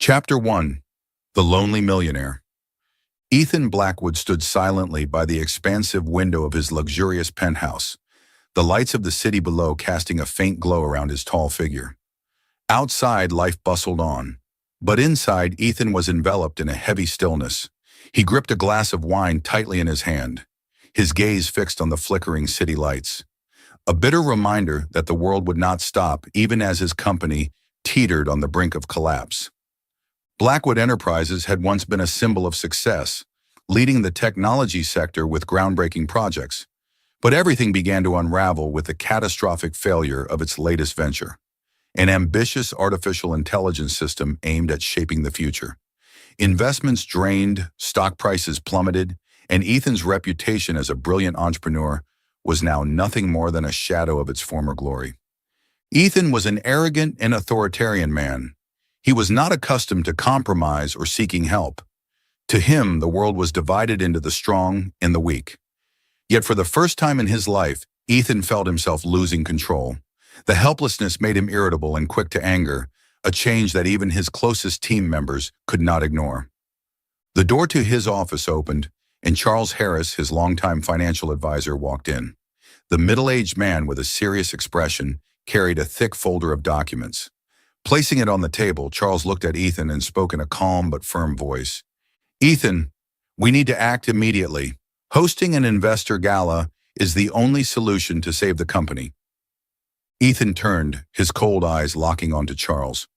Chapter 1. The Lonely Millionaire. Ethan Blackwood stood silently by the expansive window of his luxurious penthouse, the lights of the city below casting a faint glow around his tall figure. Outside, life bustled on, but inside, Ethan was enveloped in a heavy stillness. He gripped a glass of wine tightly in his hand, his gaze fixed on the flickering city lights. A bitter reminder that the world would not stop even as his company teetered on the brink of collapse. Blackwood Enterprises had once been a symbol of success, leading the technology sector with groundbreaking projects. But everything began to unravel with the catastrophic failure of its latest venture, an ambitious artificial intelligence system aimed at shaping the future. Investments drained, stock prices plummeted, and Ethan's reputation as a brilliant entrepreneur was now nothing more than a shadow of its former glory. Ethan was an arrogant and authoritarian man. He was not accustomed to compromise or seeking help. To him, the world was divided into the strong and the weak. Yet for the first time in his life, Ethan felt himself losing control. The helplessness made him irritable and quick to anger, a change that even his closest team members could not ignore. The door to his office opened, and Charles Harris, his longtime financial advisor, walked in. The middle-aged man with a serious expression carried a thick folder of documents. Placing it on the table, Charles looked at Ethan and spoke in a calm but firm voice. "Ethan, we need to act immediately. Hosting an investor gala is the only solution to save the company." Ethan turned, his cold eyes locking onto Charles.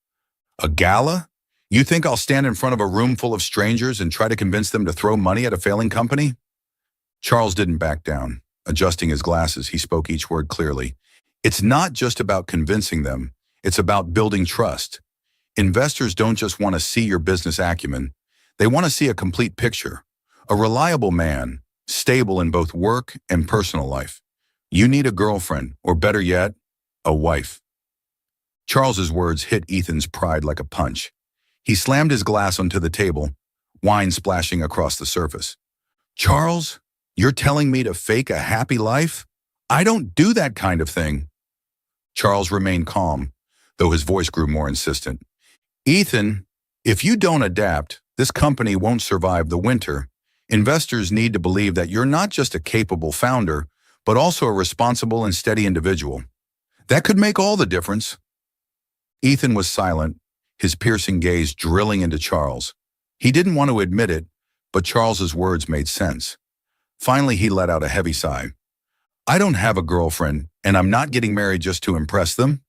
"A gala? You think I'll stand in front of a room full of strangers and try to convince them to throw money at a failing company?" Charles didn't back down. Adjusting his glasses, he spoke each word clearly. "It's not just about convincing them. It's about building trust. Investors don't just want to see your business acumen. They want to see a complete picture. A reliable man, stable in both work and personal life. You need a girlfriend, or better yet, a wife." Charles's words hit Ethan's pride like a punch. He slammed his glass onto the table, wine splashing across the surface. "Charles, you're telling me to fake a happy life? I don't do that kind of thing." Charles remained calm, though his voice grew more insistent. "Ethan, if you don't adapt, this company won't survive the winter. Investors need to believe that you're not just a capable founder, but also a responsible and steady individual. That could make all the difference." Ethan was silent, his piercing gaze drilling into Charles. He didn't want to admit it, but Charles's words made sense. Finally, he let out a heavy sigh. "I don't have a girlfriend, and I'm not getting married just to impress them."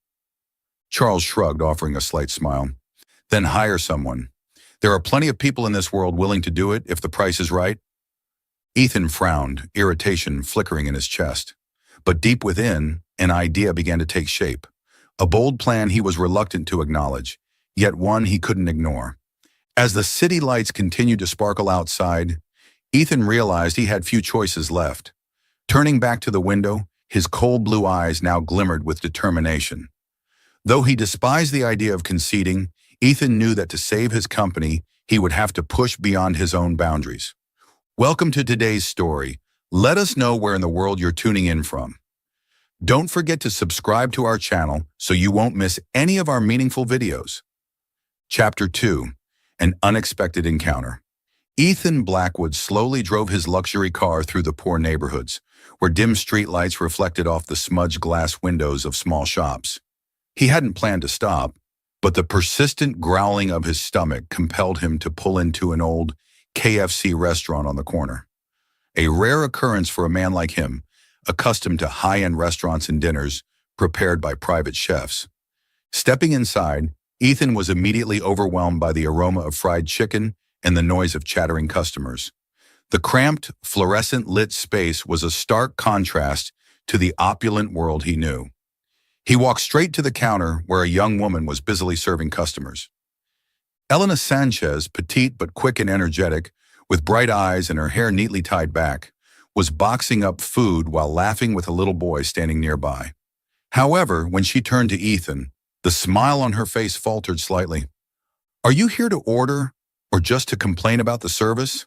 Charles shrugged, offering a slight smile. "Then hire someone. There are plenty of people in this world willing to do it if the price is right." Ethan frowned, irritation flickering in his chest. But deep within, an idea began to take shape. A bold plan he was reluctant to acknowledge, yet one he couldn't ignore. As the city lights continued to sparkle outside, Ethan realized he had few choices left. Turning back to the window, his cold blue eyes now glimmered with determination. Though he despised the idea of conceding, Ethan knew that to save his company, he would have to push beyond his own boundaries. Welcome to today's story. Let us know where in the world you're tuning in from. Don't forget to subscribe to our channel so you won't miss any of our meaningful videos. Chapter 2. An Unexpected Encounter. Ethan Blackwood slowly drove his luxury car through the poor neighborhoods, where dim streetlights reflected off the smudged glass windows of small shops. He hadn't planned to stop, but the persistent growling of his stomach compelled him to pull into an old KFC restaurant on the corner. A rare occurrence for a man like him, accustomed to high-end restaurants and dinners prepared by private chefs. Stepping inside, Ethan was immediately overwhelmed by the aroma of fried chicken and the noise of chattering customers. The cramped, fluorescent-lit space was a stark contrast to the opulent world he knew. He walked straight to the counter where a young woman was busily serving customers. Elena Sanchez, petite but quick and energetic, with bright eyes and her hair neatly tied back, was boxing up food while laughing with a little boy standing nearby. However, when she turned to Ethan, the smile on her face faltered slightly. "Are you here to order, or just to complain about the service?"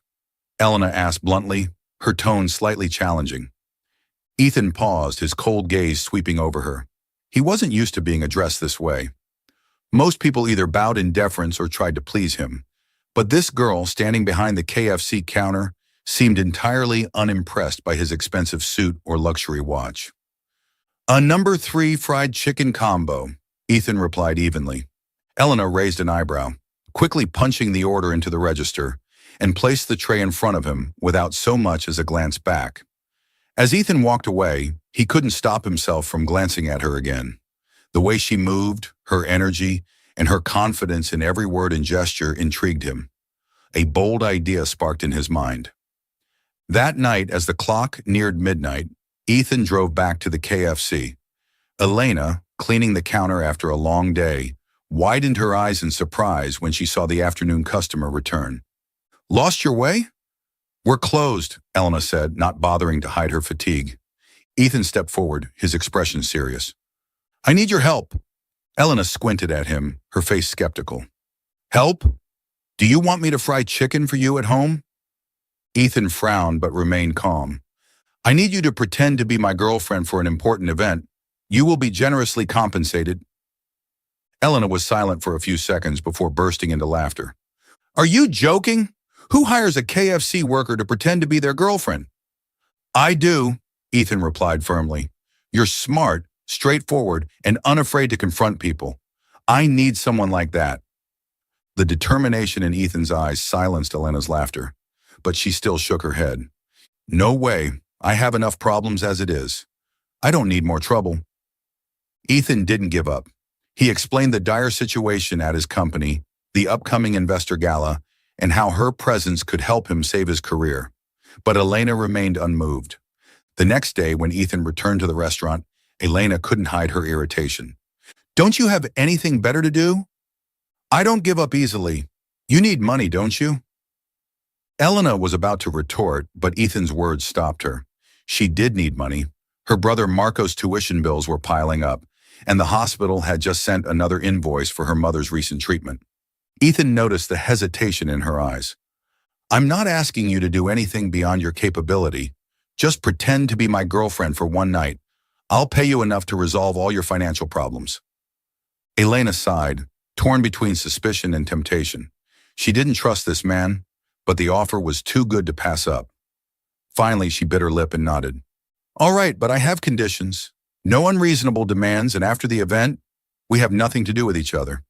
Elena asked bluntly, her tone slightly challenging. Ethan paused, his cold gaze sweeping over her. He wasn't used to being addressed this way. Most people either bowed in deference or tried to please him. But this girl standing behind the KFC counter seemed entirely unimpressed by his expensive suit or luxury watch. "A number 3 fried chicken combo," Ethan replied evenly. Elena raised an eyebrow, quickly punching the order into the register, and placed the tray in front of him without so much as a glance back. As Ethan walked away, he couldn't stop himself from glancing at her again. The way she moved, her energy, and her confidence in every word and gesture intrigued him. A bold idea sparked in his mind. That night, as the clock neared midnight, Ethan drove back to the KFC. Elena, cleaning the counter after a long day, widened her eyes in surprise when she saw the afternoon customer return. "Lost your way?" "We're closed," Elena said, not bothering to hide her fatigue. Ethan stepped forward, his expression serious. "I need your help." Elena squinted at him, her face skeptical. "Help? Do you want me to fry chicken for you at home?" Ethan frowned but remained calm. "I need you to pretend to be my girlfriend for an important event. You will be generously compensated." Elena was silent for a few seconds before bursting into laughter. "Are you joking? Who hires a KFC worker to pretend to be their girlfriend?" "I do," Ethan replied firmly. "You're smart, straightforward, and unafraid to confront people. I need someone like that." The determination in Ethan's eyes silenced Elena's laughter, but she still shook her head. "No way. I have enough problems as it is. I don't need more trouble." Ethan didn't give up. He explained the dire situation at his company, the upcoming investor gala, and how her presence could help him save his career. But Elena remained unmoved. The next day, when Ethan returned to the restaurant, Elena couldn't hide her irritation. "Don't you have anything better to do?" "I don't give up easily. You need money, don't you?" Elena was about to retort, but Ethan's words stopped her. She did need money. Her brother Marco's tuition bills were piling up, and the hospital had just sent another invoice for her mother's recent treatment. Ethan noticed the hesitation in her eyes. "I'm not asking you to do anything beyond your capability. Just pretend to be my girlfriend for one night. I'll pay you enough to resolve all your financial problems." Elena sighed, torn between suspicion and temptation. She didn't trust this man, but the offer was too good to pass up. Finally, she bit her lip and nodded. "All right, but I have conditions. No unreasonable demands, and after the event, we have nothing to do with each other."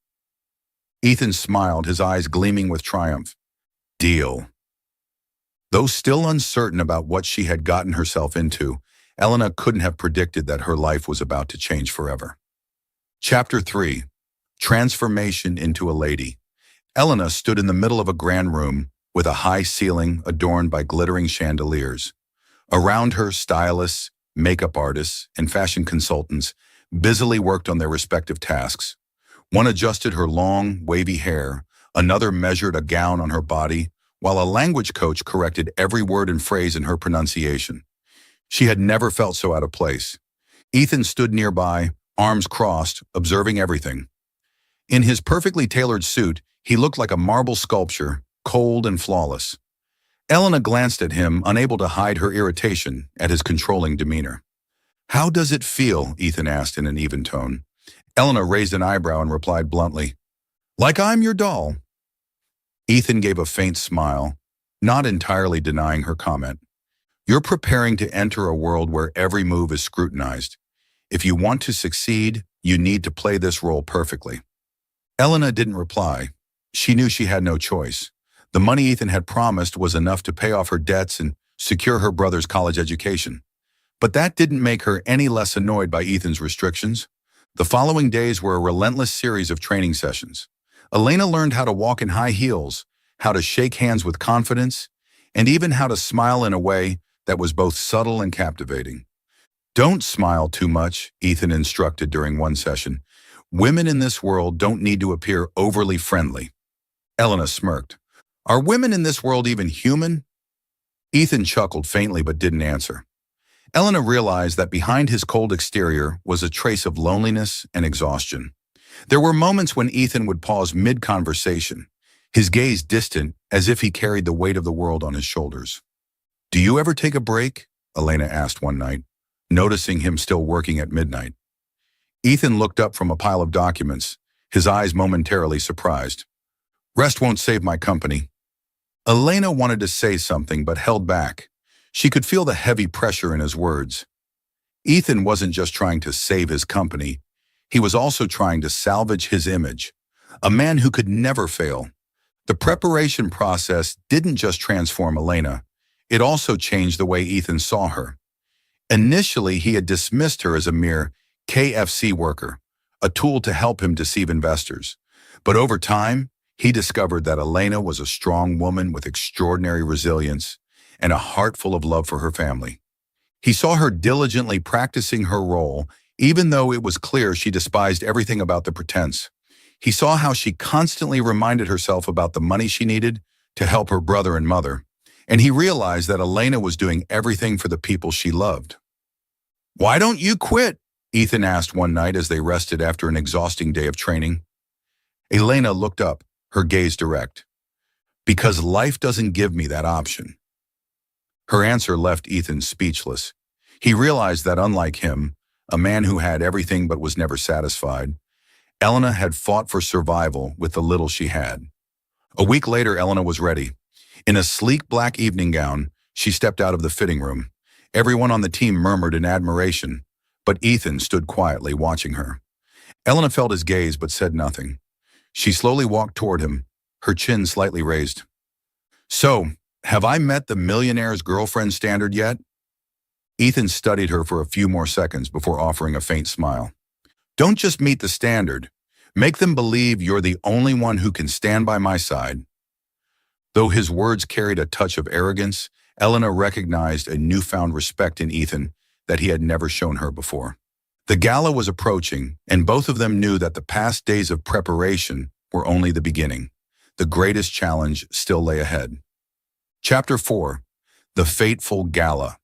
Ethan smiled, his eyes gleaming with triumph. Deal. Though still uncertain about what she had gotten herself into, Elena couldn't have predicted that her life was about to change forever. Chapter 3. Transformation into a Lady. Elena stood in the middle of a grand room with a high ceiling adorned by glittering chandeliers. Around her, stylists, makeup artists, and fashion consultants busily worked on their respective tasks. One adjusted her long, wavy hair, another measured a gown on her body, while a language coach corrected every word and phrase in her pronunciation. She had never felt so out of place. Ethan stood nearby, arms crossed, observing everything. In his perfectly tailored suit, he looked like a marble sculpture, cold and flawless. Elena glanced at him, unable to hide her irritation at his controlling demeanor. "How does it feel?" Ethan asked in an even tone. Elena raised an eyebrow and replied bluntly, "Like I'm your doll." Ethan gave a faint smile, not entirely denying her comment. "You're preparing to enter a world where every move is scrutinized. If you want to succeed, you need to play this role perfectly." Elena didn't reply. She knew she had no choice. The money Ethan had promised was enough to pay off her debts and secure her brother's college education. But that didn't make her any less annoyed by Ethan's restrictions. The following days were a relentless series of training sessions. Elena learned how to walk in high heels, how to shake hands with confidence, and even how to smile in a way that was both subtle and captivating. "Don't smile too much," Ethan instructed during one session. "Women in this world don't need to appear overly friendly." Elena smirked. "Are women in this world even human?" Ethan chuckled faintly but didn't answer. Elena realized that behind his cold exterior was a trace of loneliness and exhaustion. There were moments when Ethan would pause mid-conversation, his gaze distant as if he carried the weight of the world on his shoulders. "Do you ever take a break?" Elena asked one night, noticing him still working at midnight. Ethan looked up from a pile of documents, his eyes momentarily surprised. Rest won't save my company. Elena wanted to say something but held back. She could feel the heavy pressure in his words. Ethan wasn't just trying to save his company. He was also trying to salvage his image. A man who could never fail. The preparation process didn't just transform Elena. It also changed the way Ethan saw her. Initially, he had dismissed her as a mere KFC worker, a tool to help him deceive investors. But over time, he discovered that Elena was a strong woman with extraordinary resilience and a heart full of love for her family. He saw her diligently practicing her role, even though it was clear she despised everything about the pretense. He saw how she constantly reminded herself about the money she needed to help her brother and mother, and he realized that Elena was doing everything for the people she loved. "Why don't you quit?" Ethan asked one night as they rested after an exhausting day of training. Elena looked up, her gaze direct. "Because life doesn't give me that option." Her answer left Ethan speechless. He realized that unlike him, a man who had everything but was never satisfied, Elena had fought for survival with the little she had. A week later, Elena was ready. In a sleek black evening gown, she stepped out of the fitting room. Everyone on the team murmured in admiration, but Ethan stood quietly watching her. Elena felt his gaze but said nothing. She slowly walked toward him, her chin slightly raised. "So, have I met the millionaire's girlfriend standard yet?" Ethan studied her for a few more seconds before offering a faint smile. "Don't just meet the standard. Make them believe you're the only one who can stand by my side." Though his words carried a touch of arrogance, Elena recognized a newfound respect in Ethan that he had never shown her before. The gala was approaching, and both of them knew that the past days of preparation were only the beginning. The greatest challenge still lay ahead. Chapter 4. The Fateful Gala.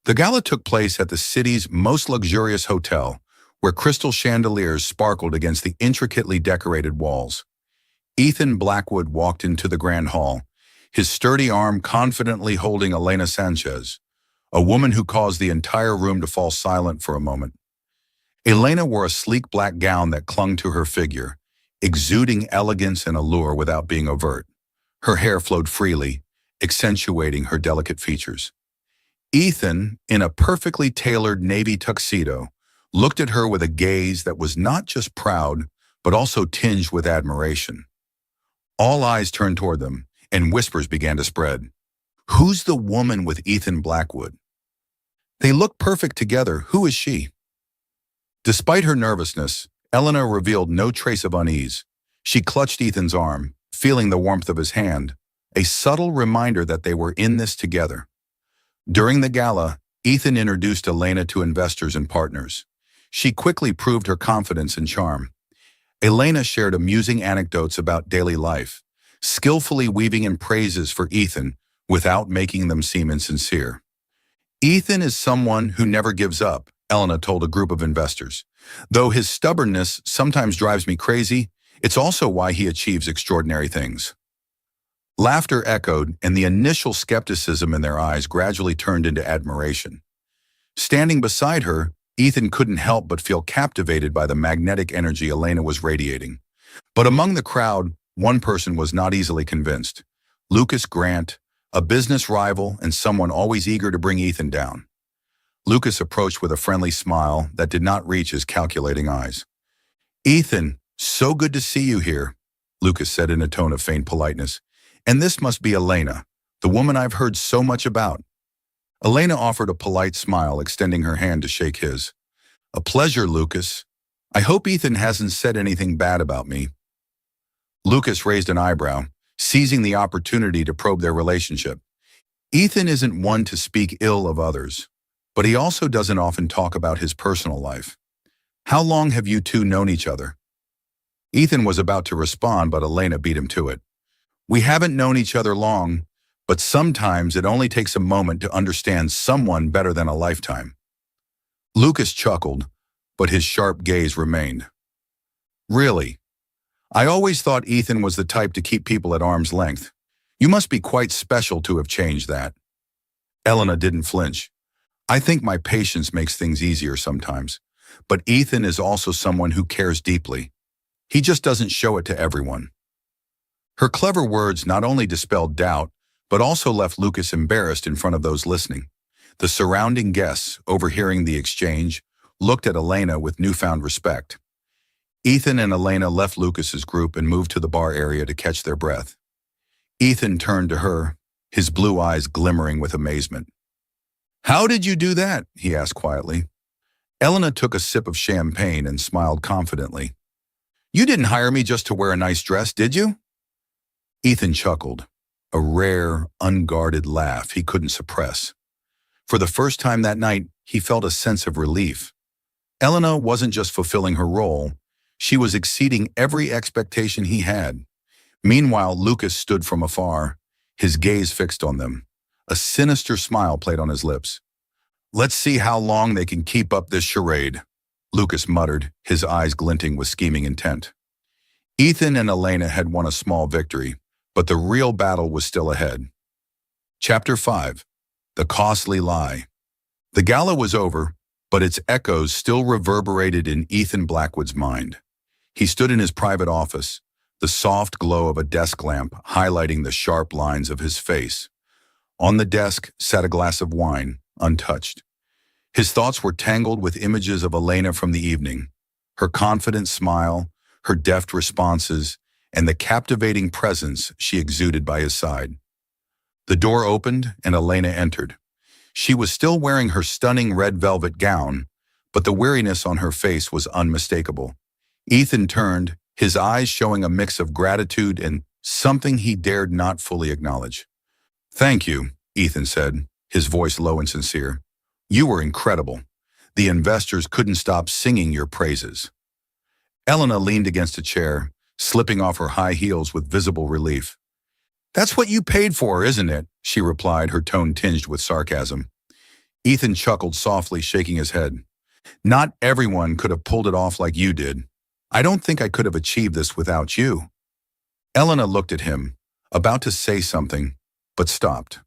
The gala took place at the city's most luxurious hotel, where crystal chandeliers sparkled against the intricately decorated walls. Ethan Blackwood walked into the grand hall, his sturdy arm confidently holding Elena Sanchez, a woman who caused the entire room to fall silent for a moment. Elena wore a sleek black gown that clung to her figure, exuding elegance and allure without being overt. Her hair flowed freely, accentuating her delicate features. Ethan, in a perfectly tailored navy tuxedo, looked at her with a gaze that was not just proud, but also tinged with admiration. All eyes turned toward them, and whispers began to spread. "Who's the woman with Ethan Blackwood? They look perfect together. Who is she?" Despite her nervousness, Elena revealed no trace of unease. She clutched Ethan's arm, feeling the warmth of his hand, a subtle reminder that they were in this together. During the gala, Ethan introduced Elena to investors and partners. She quickly proved her confidence and charm. Elena shared amusing anecdotes about daily life, skillfully weaving in praises for Ethan without making them seem insincere. "Ethan is someone who never gives up," Elena told a group of investors. "Though his stubbornness sometimes drives me crazy, it's also why he achieves extraordinary things." Laughter echoed, and the initial skepticism in their eyes gradually turned into admiration. Standing beside her, Ethan couldn't help but feel captivated by the magnetic energy Elena was radiating. But among the crowd, one person was not easily convinced. Lucas Grant, a business rival and someone always eager to bring Ethan down. Lucas approached with a friendly smile that did not reach his calculating eyes. "Ethan, so good to see you here," Lucas said in a tone of faint politeness. "And this must be Elena, the woman I've heard so much about." Elena offered a polite smile, extending her hand to shake his. "A pleasure, Lucas. I hope Ethan hasn't said anything bad about me." Lucas raised an eyebrow, seizing the opportunity to probe their relationship. Ethan isn't one to speak ill of others, but he also doesn't often talk about his personal life. "How long have you two known each other?" Ethan was about to respond, but Elena beat him to it. "We haven't known each other long, but sometimes it only takes a moment to understand someone better than a lifetime." Lucas chuckled, but his sharp gaze remained. "Really? I always thought Ethan was the type to keep people at arm's length. You must be quite special to have changed that." Elena didn't flinch. "I think my patience makes things easier sometimes, but Ethan is also someone who cares deeply." He just doesn't show it to everyone. Her clever words not only dispelled doubt, but also left Lucas embarrassed in front of those listening. The surrounding guests, overhearing the exchange, looked at Elena with newfound respect. Ethan and Elena left Lucas's group and moved to the bar area to catch their breath. Ethan turned to her, his blue eyes glimmering with amazement. "How did you do that?" he asked quietly. Elena took a sip of champagne and smiled confidently. "You didn't hire me just to wear a nice dress, did you?" Ethan chuckled, a rare, unguarded laugh he couldn't suppress. For the first time that night, he felt a sense of relief. Elena wasn't just fulfilling her role, she was exceeding every expectation he had. Meanwhile, Lucas stood from afar, his gaze fixed on them. A sinister smile played on his lips. "Let's see how long they can keep up this charade," Lucas muttered, his eyes glinting with scheming intent. Ethan and Elena had won a small victory, but the real battle was still ahead. Chapter 5. The Costly Lie. The gala was over, but its echoes still reverberated in Ethan Blackwood's mind. He stood in his private office, the soft glow of a desk lamp highlighting the sharp lines of his face. On the desk sat a glass of wine, untouched. His thoughts were tangled with images of Elena from the evening, her confident smile, her deft responses, and the captivating presence she exuded by his side. The door opened and Elena entered. She was still wearing her stunning red velvet gown, but the weariness on her face was unmistakable. Ethan turned, his eyes showing a mix of gratitude and something he dared not fully acknowledge. "Thank you," Ethan said, his voice low and sincere. "You were incredible. The investors couldn't stop singing your praises." Elena leaned against a chair, slipping off her high heels with visible relief. "That's what you paid for, isn't it?" she replied, her tone tinged with sarcasm. Ethan chuckled softly, shaking his head. "Not everyone could have pulled it off like you did. I don't think I could have achieved this without you." Elena looked at him, about to say something, but stopped.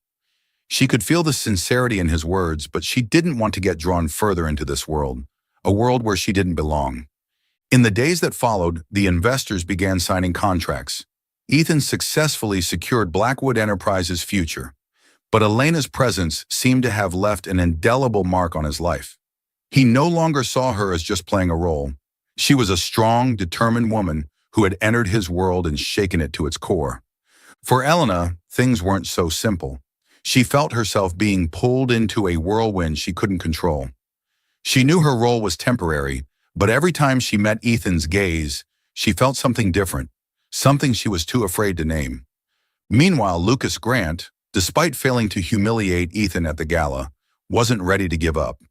She could feel the sincerity in his words, but she didn't want to get drawn further into this world, a world where she didn't belong. In the days that followed, the investors began signing contracts. Ethan successfully secured Blackwood Enterprises' future, but Elena's presence seemed to have left an indelible mark on his life. He no longer saw her as just playing a role. She was a strong, determined woman who had entered his world and shaken it to its core. For Elena, things weren't so simple. She felt herself being pulled into a whirlwind she couldn't control. She knew her role was temporary, but every time she met Ethan's gaze, she felt something different, something she was too afraid to name. Meanwhile, Lucas Grant, despite failing to humiliate Ethan at the gala, wasn't ready to give up.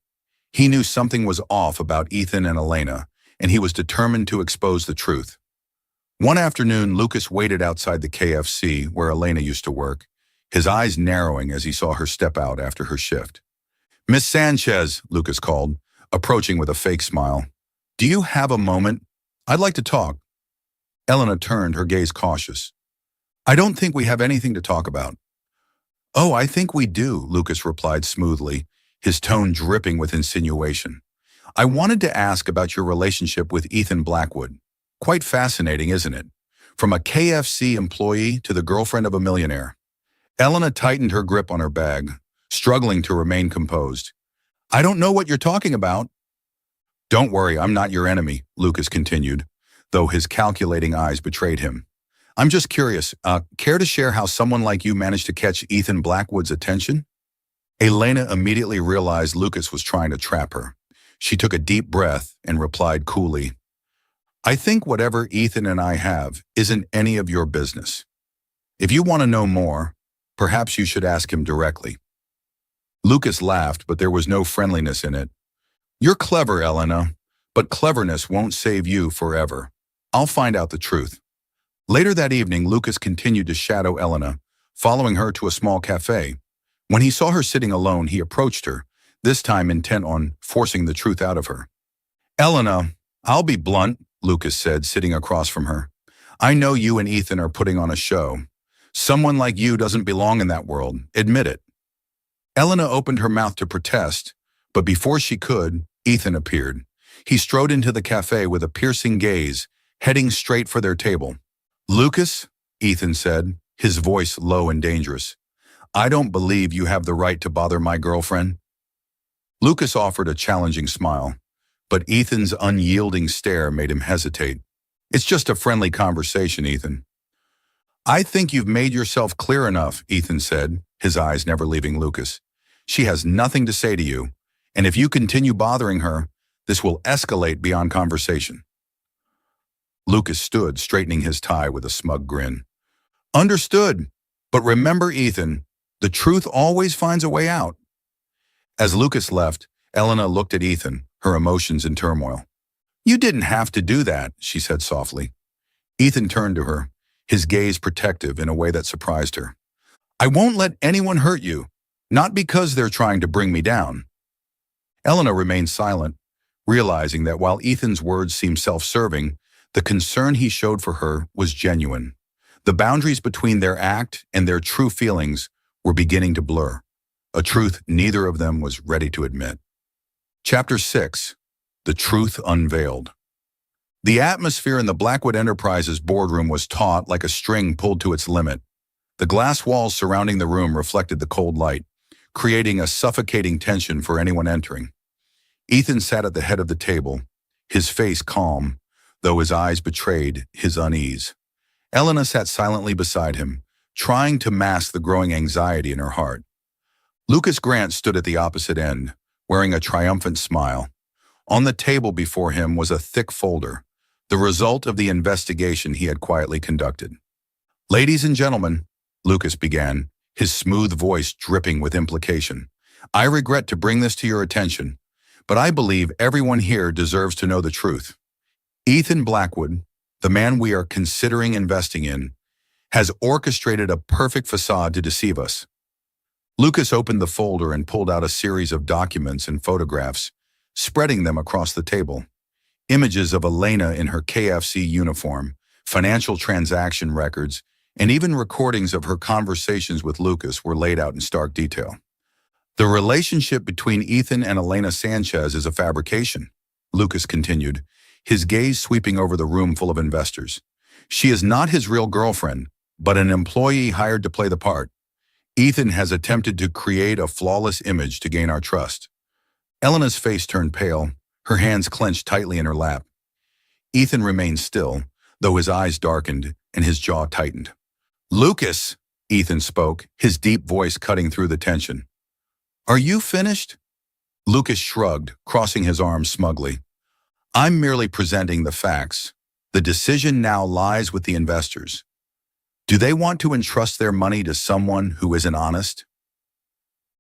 He knew something was off about Ethan and Elena, and he was determined to expose the truth. One afternoon, Lucas waited outside the KFC where Elena used to work, his eyes narrowing as he saw her step out after her shift. "Miss Sanchez," Lucas called, approaching with a fake smile. "Do you have a moment? I'd like to talk." Elena turned, her gaze cautious. "I don't think we have anything to talk about." "Oh, I think we do," Lucas replied smoothly, his tone dripping with insinuation. "I wanted to ask about your relationship with Ethan Blackwood. Quite fascinating, isn't it? From a KFC employee to the girlfriend of a millionaire." Elena tightened her grip on her bag, struggling to remain composed. "I don't know what you're talking about." "Don't worry, I'm not your enemy," Lucas continued, though his calculating eyes betrayed him. "I'm just curious, care to share how someone like you managed to catch Ethan Blackwood's attention?" Elena immediately realized Lucas was trying to trap her. She took a deep breath and replied coolly, "I think whatever Ethan and I have isn't any of your business. If you want to know more, perhaps you should ask him directly." Lucas laughed, but there was no friendliness in it. "You're clever, Elena, but cleverness won't save you forever. I'll find out the truth." Later that evening, Lucas continued to shadow Elena, following her to a small cafe. When he saw her sitting alone, he approached her, this time intent on forcing the truth out of her. "Elena, I'll be blunt," Lucas said, sitting across from her. "I know you and Ethan are putting on a show. Someone like you doesn't belong in that world. Admit it." Elena opened her mouth to protest, but before she could, Ethan appeared. He strode into the cafe with a piercing gaze, heading straight for their table. "Lucas," Ethan said, his voice low and dangerous, "I don't believe you have the right to bother my girlfriend." Lucas offered a challenging smile, but Ethan's unyielding stare made him hesitate. "It's just a friendly conversation, Ethan." "I think you've made yourself clear enough," Ethan said, his eyes never leaving Lucas. "She has nothing to say to you, and if you continue bothering her, this will escalate beyond conversation." Lucas stood, straightening his tie with a smug grin. "Understood, but remember, Ethan, the truth always finds a way out." As Lucas left, Elena looked at Ethan, her emotions in turmoil. "You didn't have to do that," she said softly. Ethan turned to her, his gaze protective in a way that surprised her. "I won't let anyone hurt you, not because they're trying to bring me down." Elena remained silent, realizing that while Ethan's words seemed self-serving, the concern he showed for her was genuine. The boundaries between their act and their true feelings were beginning to blur, a truth neither of them was ready to admit. Chapter 6. The Truth Unveiled. The atmosphere in the Blackwood Enterprises boardroom was taut like a string pulled to its limit. The glass walls surrounding the room reflected the cold light, creating a suffocating tension for anyone entering. Ethan sat at the head of the table, his face calm, though his eyes betrayed his unease. Elena sat silently beside him, trying to mask the growing anxiety in her heart. Lucas Grant stood at the opposite end, wearing a triumphant smile. On the table before him was a thick folder, the result of the investigation he had quietly conducted. "Ladies and gentlemen," Lucas began, his smooth voice dripping with implication, "I regret to bring this to your attention, but I believe everyone here deserves to know the truth. Ethan Blackwood, the man we are considering investing in, has orchestrated a perfect facade to deceive us." Lucas opened the folder and pulled out a series of documents and photographs, spreading them across the table. Images of Elena in her KFC uniform, financial transaction records, and even recordings of her conversations with Lucas were laid out in stark detail. "The relationship between Ethan and Elena Sanchez is a fabrication," Lucas continued, his gaze sweeping over the room full of investors. "She is not his real girlfriend, but an employee hired to play the part. Ethan has attempted to create a flawless image to gain our trust." Elena's face turned pale, her hands clenched tightly in her lap. Ethan remained still, though his eyes darkened and his jaw tightened. "Lucas," Ethan spoke, his deep voice cutting through the tension. "Are you finished?" Lucas shrugged, crossing his arms smugly. "I'm merely presenting the facts. The decision now lies with the investors. Do they want to entrust their money to someone who isn't honest?"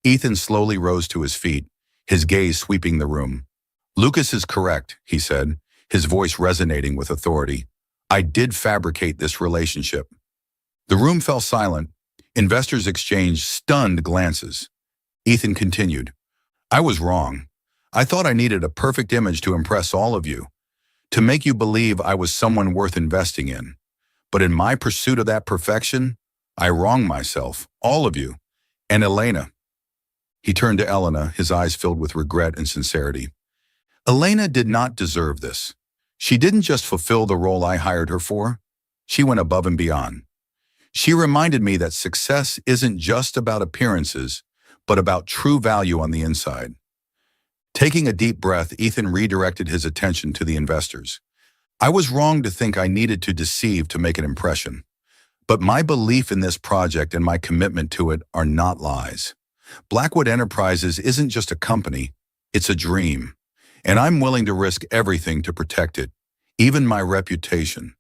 Ethan slowly rose to his feet, his gaze sweeping the room. "Lucas is correct," he said, his voice resonating with authority. "I did fabricate this relationship." The room fell silent. Investors exchanged stunned glances. Ethan continued, "I was wrong. I thought I needed a perfect image to impress all of you, to make you believe I was someone worth investing in. But in my pursuit of that perfection, I wronged myself, all of you, and Elena." He turned to Elena, his eyes filled with regret and sincerity. "Elena did not deserve this. She didn't just fulfill the role I hired her for. She went above and beyond. She reminded me that success isn't just about appearances, but about true value on the inside." Taking a deep breath, Ethan redirected his attention to the investors. "I was wrong to think I needed to deceive to make an impression. But my belief in this project and my commitment to it are not lies. Blackwood Enterprises isn't just a company, it's a dream. And I'm willing to risk everything to protect it, even my reputation."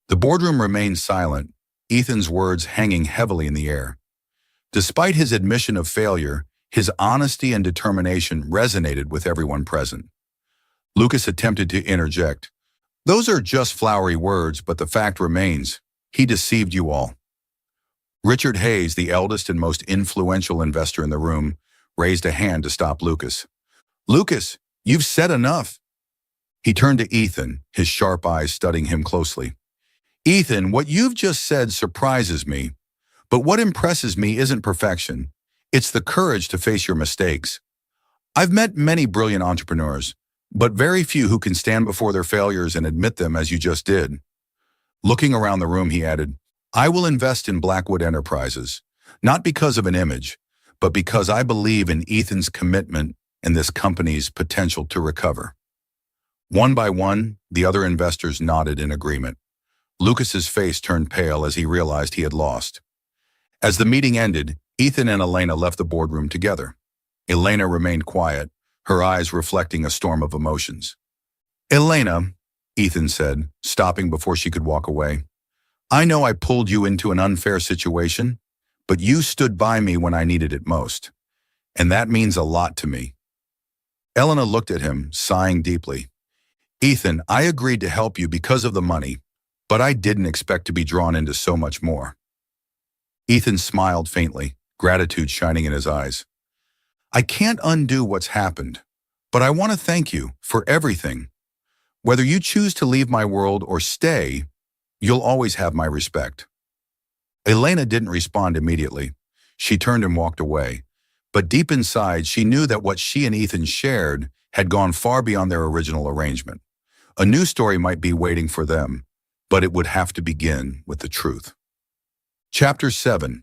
The boardroom remained silent, Ethan's words hanging heavily in the air. Despite his admission of failure, his honesty and determination resonated with everyone present. Lucas attempted to interject. "Those are just flowery words, but the fact remains, he deceived you all." Richard Hayes, the eldest and most influential investor in the room, raised a hand to stop Lucas. "Lucas, you've said enough." He turned to Ethan, his sharp eyes studying him closely. "Ethan, what you've just said surprises me, but what impresses me isn't perfection. It's the courage to face your mistakes. I've met many brilliant entrepreneurs, but very few who can stand before their failures and admit them as you just did. Looking around the room, he added, I will invest in Blackwood Enterprises, not because of an image, but because I believe in Ethan's commitment and this company's potential to recover. One by one, the other investors nodded in agreement. Lucas's face turned pale as he realized he had lost. As the meeting ended, Ethan and Elena left the boardroom together. Elena remained quiet, her eyes reflecting a storm of emotions. Elena, Ethan said, stopping before she could walk away, I know I pulled you into an unfair situation, but you stood by me when I needed it most. And that means a lot to me. Elena looked at him, sighing deeply. Ethan, I agreed to help you because of the money, but I didn't expect to be drawn into so much more. Ethan smiled faintly, gratitude shining in his eyes. I can't undo what's happened, but I want to thank you for everything. Whether you choose to leave my world or stay, you'll always have my respect. Elena didn't respond immediately. She turned and walked away, but deep inside she knew that what she and Ethan shared had gone far beyond their original arrangement. A new story might be waiting for them, but it would have to begin with the truth. Chapter 7.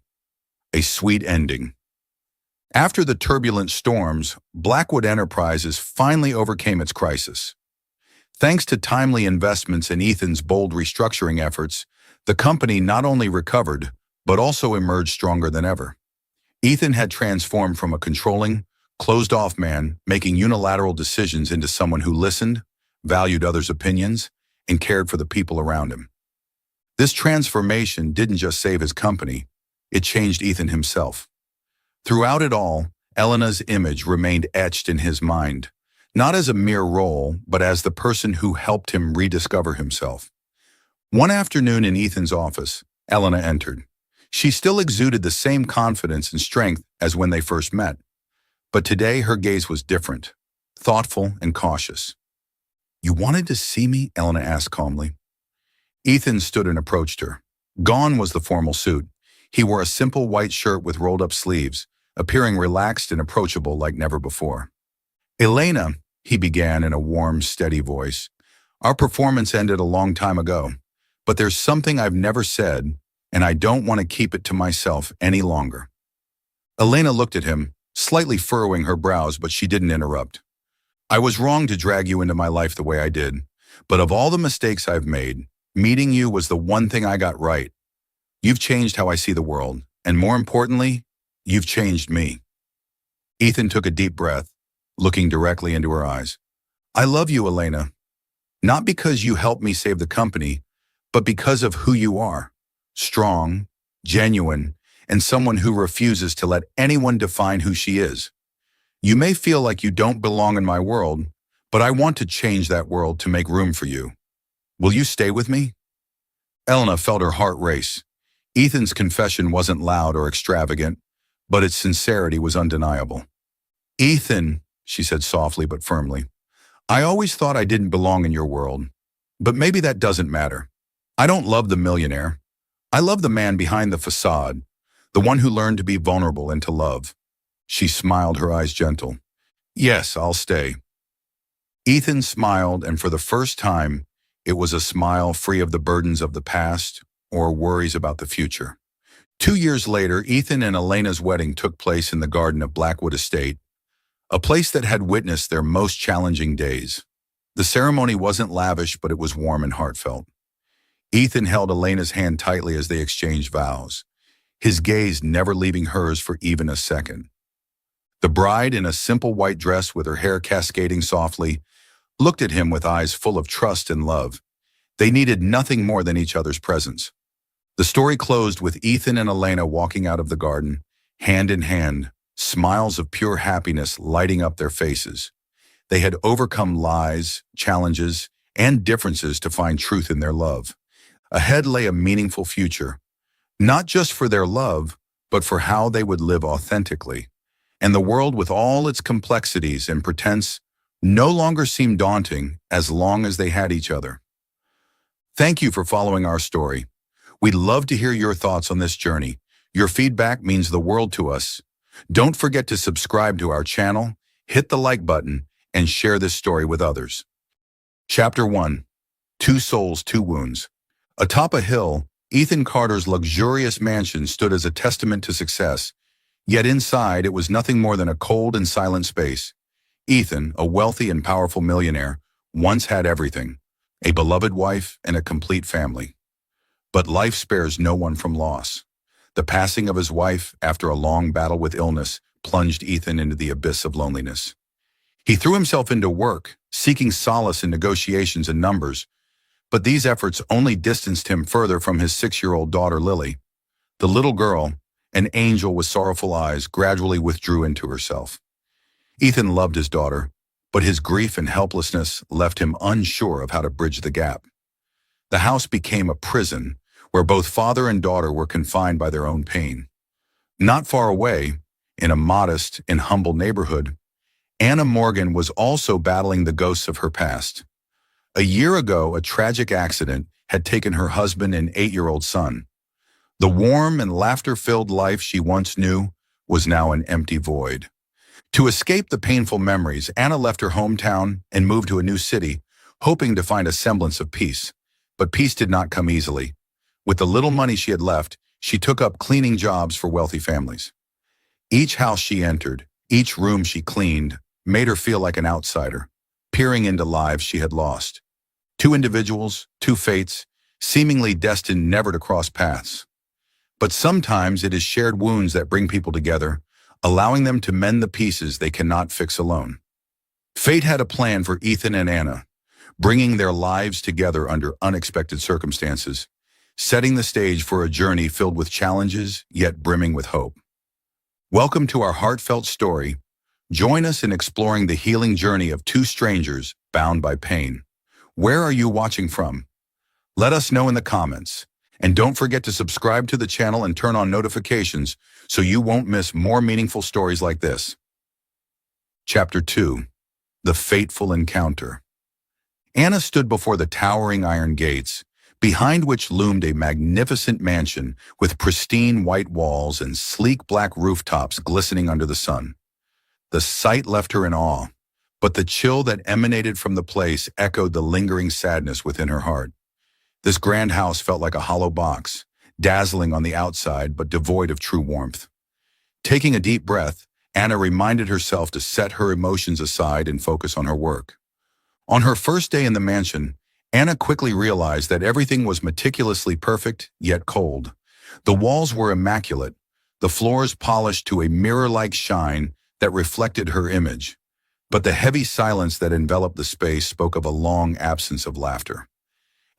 A Sweet Ending. After the turbulent storms, Blackwood Enterprises finally overcame its crisis. Thanks to timely investments in Ethan's bold restructuring efforts, the company not only recovered, but also emerged stronger than ever. Ethan had transformed from a controlling, closed-off man making unilateral decisions into someone who listened, valued others' opinions, and cared for the people around him. This transformation didn't just save his company, it changed Ethan himself. Throughout it all, Elena's image remained etched in his mind, not as a mere role, but as the person who helped him rediscover himself. One afternoon in Ethan's office, Elena entered. She still exuded the same confidence and strength as when they first met. But today her gaze was different, thoughtful and cautious. You wanted to see me? Elena asked calmly. Ethan stood and approached her. Gone was the formal suit. He wore a simple white shirt with rolled-up sleeves, appearing relaxed and approachable like never before. Elena, he began in a warm, steady voice, our performance ended a long time ago, but there's something I've never said, and I don't want to keep it to myself any longer. Elena looked at him, slightly furrowing her brows, but she didn't interrupt. I was wrong to drag you into my life the way I did, but of all the mistakes I've made, meeting you was the one thing I got right. You've changed how I see the world, and more importantly, you've changed me. Ethan took a deep breath, looking directly into her eyes. I love you, Elena, not because you helped me save the company, but because of who you are. Strong, genuine, and someone who refuses to let anyone define who she is. You may feel like you don't belong in my world, but I want to change that world to make room for you. Will you stay with me? Elena felt her heart race. Ethan's confession wasn't loud or extravagant, but its sincerity was undeniable. Ethan, she said softly but firmly, I always thought I didn't belong in your world, but maybe that doesn't matter. I don't love the millionaire. I love the man behind the facade, the one who learned to be vulnerable and to love. She smiled, her eyes gentle. Yes, I'll stay. Ethan smiled, and for the first time, it was a smile free of the burdens of the past or worries about the future. 2 years later, Ethan and Elena's wedding took place in the garden of Blackwood Estate, a place that had witnessed their most challenging days. The ceremony wasn't lavish, but it was warm and heartfelt. Ethan held Elena's hand tightly as they exchanged vows, his gaze never leaving hers for even a second. The bride, in a simple white dress with her hair cascading softly, looked at him with eyes full of trust and love. They needed nothing more than each other's presence. The story closed with Ethan and Elena walking out of the garden, hand in hand, smiles of pure happiness lighting up their faces. They had overcome lies, challenges, and differences to find truth in their love. Ahead lay a meaningful future, not just for their love, but for how they would live authentically. And the world, with all its complexities and pretense, no longer seemed daunting as long as they had each other. Thank you for following our story. We'd love to hear your thoughts on this journey. Your feedback means the world to us. Don't forget to subscribe to our channel, hit the like button, and share this story with others. Chapter 1. Two Souls, Two Wounds. Atop a hill, Ethan Carter's luxurious mansion stood as a testament to success, yet inside it was nothing more than a cold and silent space. Ethan, a wealthy and powerful millionaire, once had everything: a beloved wife and a complete family. But life spares no one from loss. The passing of his wife, after a long battle with illness, plunged Ethan into the abyss of loneliness. He threw himself into work, seeking solace in negotiations and numbers, but these efforts only distanced him further from his 6-year-old daughter Lily. The little girl, an angel with sorrowful eyes, gradually withdrew into herself. Ethan loved his daughter, but his grief and helplessness left him unsure of how to bridge the gap. The house became a prison where both father and daughter were confined by their own pain. Not far away, in a modest and humble neighborhood, Anna Morgan was also battling the ghosts of her past. A year ago, a tragic accident had taken her husband and 8-year-old son. The warm and laughter-filled life she once knew was now an empty void. To escape the painful memories, Anna left her hometown and moved to a new city, hoping to find a semblance of peace. But peace did not come easily. With the little money she had left, she took up cleaning jobs for wealthy families. Each house she entered, each room she cleaned, made her feel like an outsider, peering into lives she had lost. Two individuals, two fates, seemingly destined never to cross paths. But sometimes it is shared wounds that bring people together, allowing them to mend the pieces they cannot fix alone. Fate had a plan for Ethan and Anna, bringing their lives together under unexpected circumstances, setting the stage for a journey filled with challenges, yet brimming with hope. Welcome to our heartfelt story. Join us in exploring the healing journey of two strangers bound by pain. Where are you watching from? Let us know in the comments. And don't forget to subscribe to the channel and turn on notifications so you won't miss more meaningful stories like this. Chapter 2. The Fateful Encounter. Anna stood before the towering iron gates, behind which loomed a magnificent mansion with pristine white walls and sleek black rooftops glistening under the sun. The sight left her in awe, but the chill that emanated from the place echoed the lingering sadness within her heart. This grand house felt like a hollow box, dazzling on the outside but devoid of true warmth. Taking a deep breath, Anna reminded herself to set her emotions aside and focus on her work. On her first day in the mansion, Anna quickly realized that everything was meticulously perfect, yet cold. The walls were immaculate, the floors polished to a mirror-like shine that reflected her image. But the heavy silence that enveloped the space spoke of a long absence of laughter.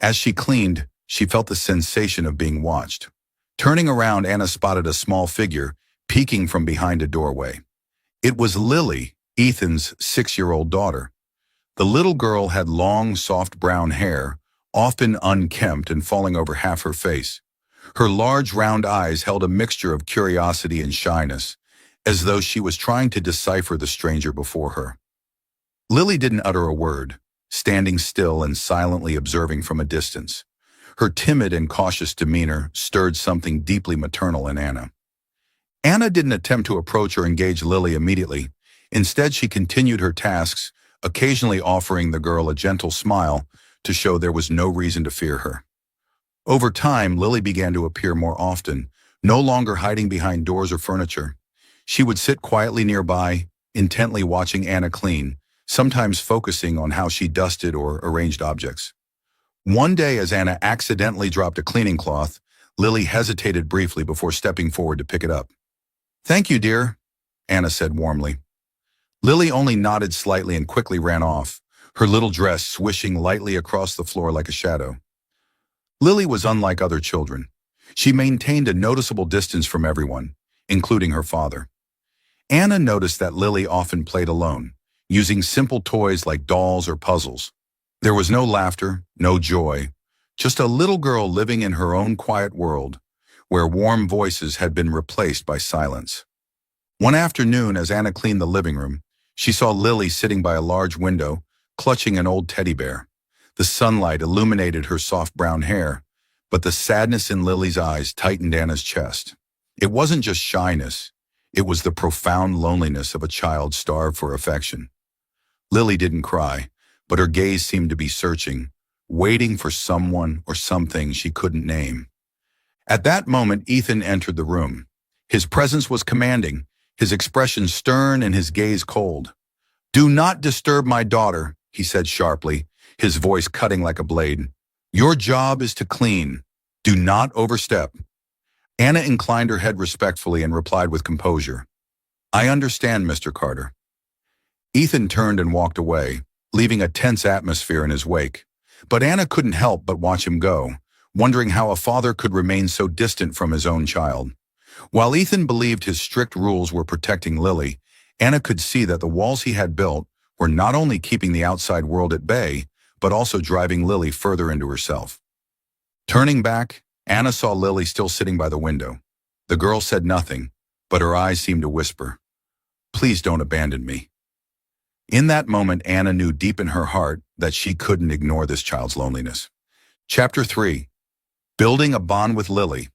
As she cleaned, she felt the sensation of being watched. Turning around, Anna spotted a small figure peeking from behind a doorway. It was Lily, Ethan's 6-year-old daughter. The little girl had long, soft brown hair, often unkempt and falling over half her face. Her large, round eyes held a mixture of curiosity and shyness, as though she was trying to decipher the stranger before her. Lily didn't utter a word, standing still and silently observing from a distance. Her timid and cautious demeanor stirred something deeply maternal in Anna. Anna didn't attempt to approach or engage Lily immediately. Instead, she continued her tasks, occasionally offering the girl a gentle smile to show there was no reason to fear her. Over time, Lily began to appear more often, no longer hiding behind doors or furniture. She would sit quietly nearby, intently watching Anna clean, sometimes focusing on how she dusted or arranged objects. One day, as Anna accidentally dropped a cleaning cloth, Lily hesitated briefly before stepping forward to pick it up. "Thank you, dear," Anna said warmly. Lily only nodded slightly and quickly ran off, her little dress swishing lightly across the floor like a shadow. Lily was unlike other children. She maintained a noticeable distance from everyone, including her father. Anna noticed that Lily often played alone, using simple toys like dolls or puzzles. There was no laughter, no joy, just a little girl living in her own quiet world, where warm voices had been replaced by silence. One afternoon, as Anna cleaned the living room, she saw Lily sitting by a large window, clutching an old teddy bear. The sunlight illuminated her soft brown hair, but the sadness in Lily's eyes tightened Anna's chest. It wasn't just shyness, it was the profound loneliness of a child starved for affection. Lily didn't cry, but her gaze seemed to be searching, waiting for someone or something she couldn't name. At that moment, Ethan entered the room. His presence was commanding, his expression stern and his gaze cold. "Do not disturb my daughter," he said sharply, his voice cutting like a blade. "Your job is to clean. Do not overstep." Anna inclined her head respectfully and replied with composure, "I understand, Mr. Carter." Ethan turned and walked away, leaving a tense atmosphere in his wake. But Anna couldn't help but watch him go, wondering how a father could remain so distant from his own child. While Ethan believed his strict rules were protecting Lily, Anna could see that the walls he had built were not only keeping the outside world at bay, but also driving Lily further into herself. Turning back, Anna saw Lily still sitting by the window. The girl said nothing, but her eyes seemed to whisper, "Please don't abandon me." In that moment, Anna knew deep in her heart that she couldn't ignore this child's loneliness. Chapter 3. Building a Bond with Lily.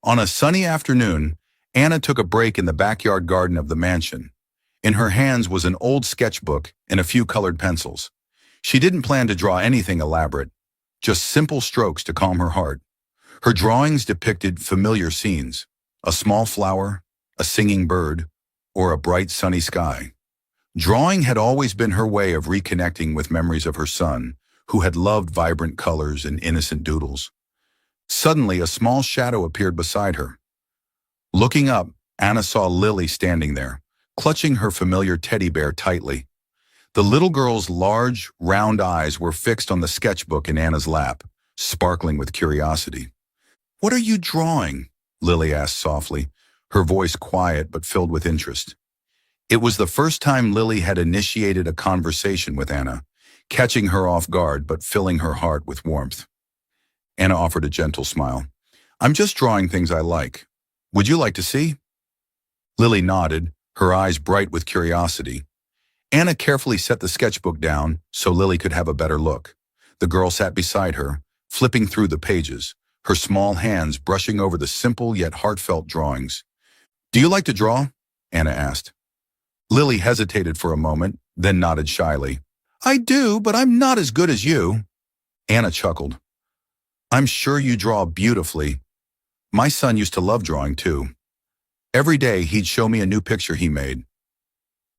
On a sunny afternoon, Anna took a break in the backyard garden of the mansion. In her hands was an old sketchbook and a few colored pencils. She didn't plan to draw anything elaborate, just simple strokes to calm her heart. Her drawings depicted familiar scenes, a small flower, a singing bird, or a bright sunny sky. Drawing had always been her way of reconnecting with memories of her son, who had loved vibrant colors and innocent doodles. Suddenly, a small shadow appeared beside her. Looking up, Anna saw Lily standing there, clutching her familiar teddy bear tightly. The little girl's large, round eyes were fixed on the sketchbook in Anna's lap, sparkling with curiosity. "What are you drawing?" Lily asked softly, her voice quiet but filled with interest. It was the first time Lily had initiated a conversation with Anna, catching her off guard but filling her heart with warmth. Anna offered a gentle smile. "I'm just drawing things I like. Would you like to see?" Lily nodded, her eyes bright with curiosity. Anna carefully set the sketchbook down so Lily could have a better look. The girl sat beside her, flipping through the pages, her small hands brushing over the simple yet heartfelt drawings. "Do you like to draw?" Anna asked. Lily hesitated for a moment, then nodded shyly. "I do, but I'm not as good as you." Anna chuckled. "I'm sure you draw beautifully. My son used to love drawing too. Every day he'd show me a new picture he made."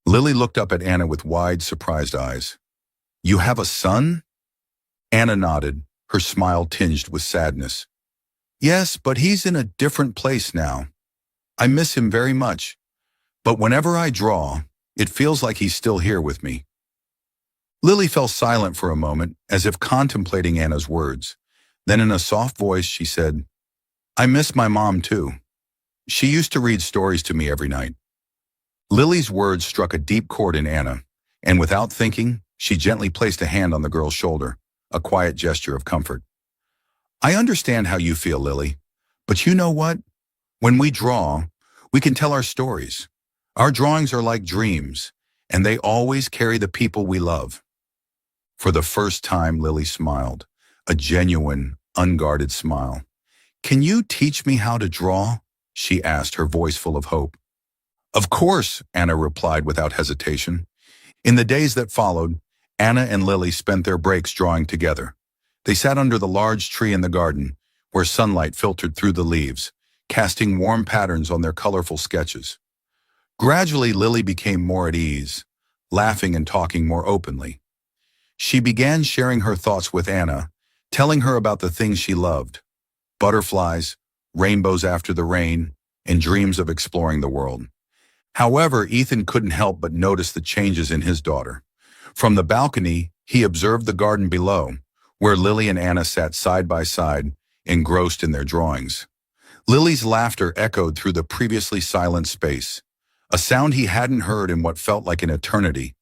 Lily looked up at Anna with wide, surprised eyes. "You have a son?" Anna nodded, her smile tinged with sadness. "Yes, but he's in a different place now. I miss him very much. But whenever I draw, it feels like he's still here with me." Lily fell silent for a moment, as if contemplating Anna's words. Then in a soft voice she said, "I miss my mom too. She used to read stories to me every night." Lily's words struck a deep chord in Anna, and without thinking, she gently placed a hand on the girl's shoulder, a quiet gesture of comfort. "I understand how you feel, Lily, but you know what? When we draw, we can tell our stories. Our drawings are like dreams, and they always carry the people we love." For the first time, Lily smiled, a genuine, unguarded smile. "Can you teach me how to draw?" she asked, her voice full of hope. "Of course," Anna replied without hesitation. In the days that followed, Anna and Lily spent their breaks drawing together. They sat under the large tree in the garden, where sunlight filtered through the leaves, casting warm patterns on their colorful sketches. Gradually, Lily became more at ease, laughing and talking more openly. She began sharing her thoughts with Anna, telling her about the things she loved: butterflies, rainbows after the rain, and dreams of exploring the world. However, Ethan couldn't help but notice the changes in his daughter. From the balcony, he observed the garden below, where Lily and Anna sat side by side, engrossed in their drawings. Lily's laughter echoed through the previously silent space, a sound he hadn't heard in what felt like an eternity.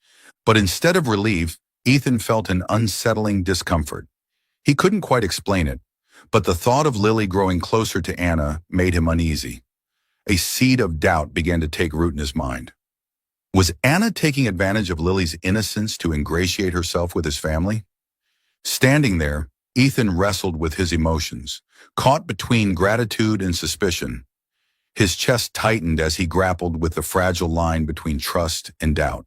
But instead of relief, Ethan felt an unsettling discomfort. He couldn't quite explain it, but the thought of Lily growing closer to Anna made him uneasy. A seed of doubt began to take root in his mind. Was Anna taking advantage of Lily's innocence to ingratiate herself with his family? Standing there, Ethan wrestled with his emotions, caught between gratitude and suspicion. His chest tightened as he grappled with the fragile line between trust and doubt.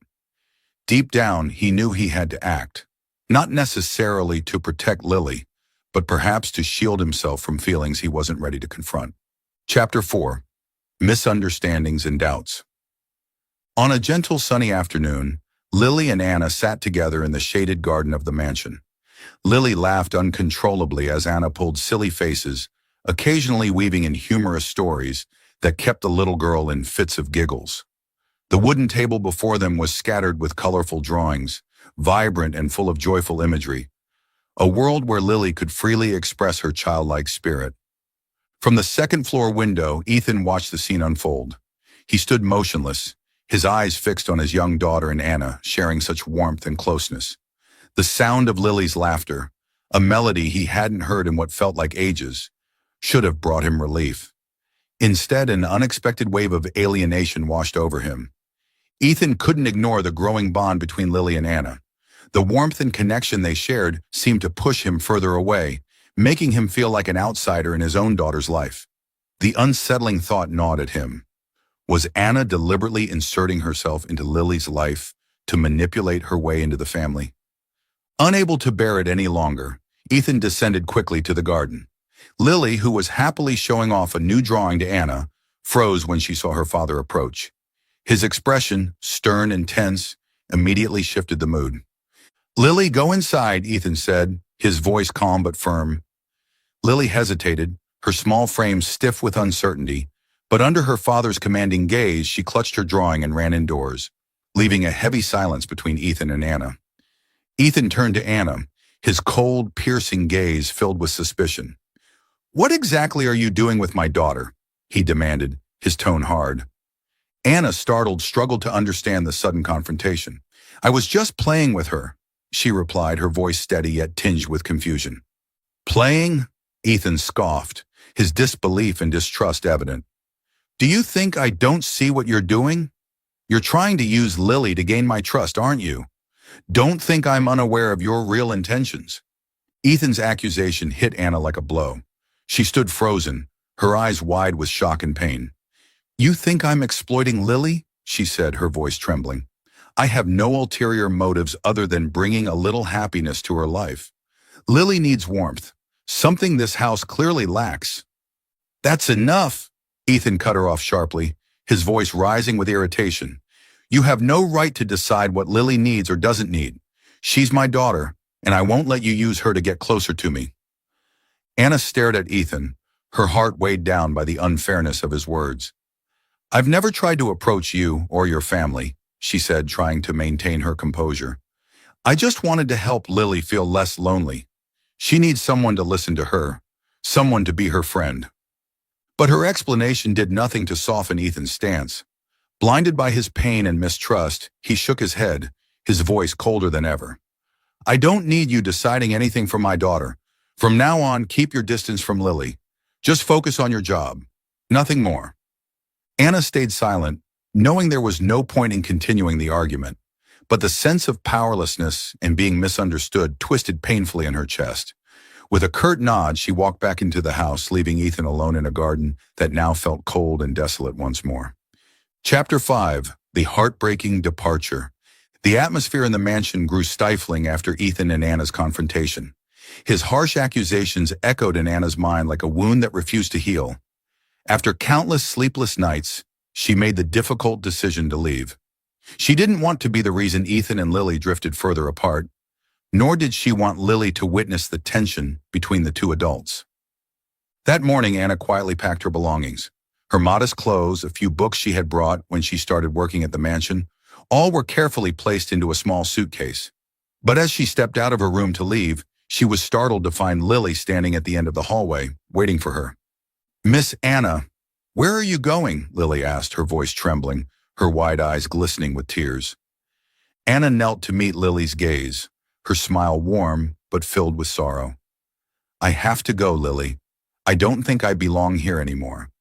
Deep down, he knew he had to act, not necessarily to protect Lily, but perhaps to shield himself from feelings he wasn't ready to confront. Chapter 4. Misunderstandings and Doubts. On a gentle sunny afternoon, Lily and Anna sat together in the shaded garden of the mansion. Lily laughed uncontrollably as Anna pulled silly faces, occasionally weaving in humorous stories that kept the little girl in fits of giggles. The wooden table before them was scattered with colorful drawings, vibrant and full of joyful imagery, a world where Lily could freely express her childlike spirit. From the second-floor window, Ethan watched the scene unfold. He stood motionless, his eyes fixed on his young daughter and Anna, sharing such warmth and closeness. The sound of Lily's laughter, a melody he hadn't heard in what felt like ages, should have brought him relief. Instead, an unexpected wave of alienation washed over him. Ethan couldn't ignore the growing bond between Lily and Anna. The warmth and connection they shared seemed to push him further away, making him feel like an outsider in his own daughter's life. The unsettling thought gnawed at him. Was Anna deliberately inserting herself into Lily's life to manipulate her way into the family? Unable to bear it any longer, Ethan descended quickly to the garden. Lily, who was happily showing off a new drawing to Anna, froze when she saw her father approach. His expression, stern and tense, immediately shifted the mood. "Lily, go inside," Ethan said, his voice calm but firm. Lily hesitated, her small frame stiff with uncertainty, but under her father's commanding gaze, she clutched her drawing and ran indoors, leaving a heavy silence between Ethan and Anna. Ethan turned to Anna, his cold, piercing gaze filled with suspicion. "What exactly are you doing with my daughter?" he demanded, his tone hard. Anna, startled, struggled to understand the sudden confrontation. "I was just playing with her," she replied, her voice steady yet tinged with confusion. "Playing?" Ethan scoffed, his disbelief and distrust evident. "Do you think I don't see what you're doing? You're trying to use Lily to gain my trust, aren't you? Don't think I'm unaware of your real intentions." Ethan's accusation hit Anna like a blow. She stood frozen, her eyes wide with shock and pain. "You think I'm exploiting Lily?" she said, her voice trembling. "I have no ulterior motives other than bringing a little happiness to her life. Lily needs warmth, something this house clearly lacks." "That's enough," Ethan cut her off sharply, his voice rising with irritation. "You have no right to decide what Lily needs or doesn't need. She's my daughter, and I won't let you use her to get closer to me." Anna stared at Ethan, her heart weighed down by the unfairness of his words. "I've never tried to approach you or your family," she said, trying to maintain her composure. "I just wanted to help Lily feel less lonely. She needs someone to listen to her, someone to be her friend." But her explanation did nothing to soften Ethan's stance. Blinded by his pain and mistrust, he shook his head, his voice colder than ever. "I don't need you deciding anything for my daughter. From now on, keep your distance from Lily. Just focus on your job. Nothing more." Anna stayed silent, knowing there was no point in continuing the argument, but the sense of powerlessness and being misunderstood twisted painfully in her chest. With a curt nod, she walked back into the house, leaving Ethan alone in a garden that now felt cold and desolate once more. Chapter 5. The Heartbreaking Departure. The atmosphere in the mansion grew stifling after Ethan and Anna's confrontation. His harsh accusations echoed in Anna's mind like a wound that refused to heal. After countless sleepless nights, she made the difficult decision to leave. She didn't want to be the reason Ethan and Lily drifted further apart, nor did she want Lily to witness the tension between the two adults. That morning, Anna quietly packed her belongings. Her modest clothes, a few books she had brought when she started working at the mansion, all were carefully placed into a small suitcase. But as she stepped out of her room to leave, she was startled to find Lily standing at the end of the hallway, waiting for her. "Miss Anna, where are you going?" Lily asked, her voice trembling, her wide eyes glistening with tears. Anna knelt to meet Lily's gaze, her smile warm but filled with sorrow. "I have to go, Lily. I don't think I belong here anymore.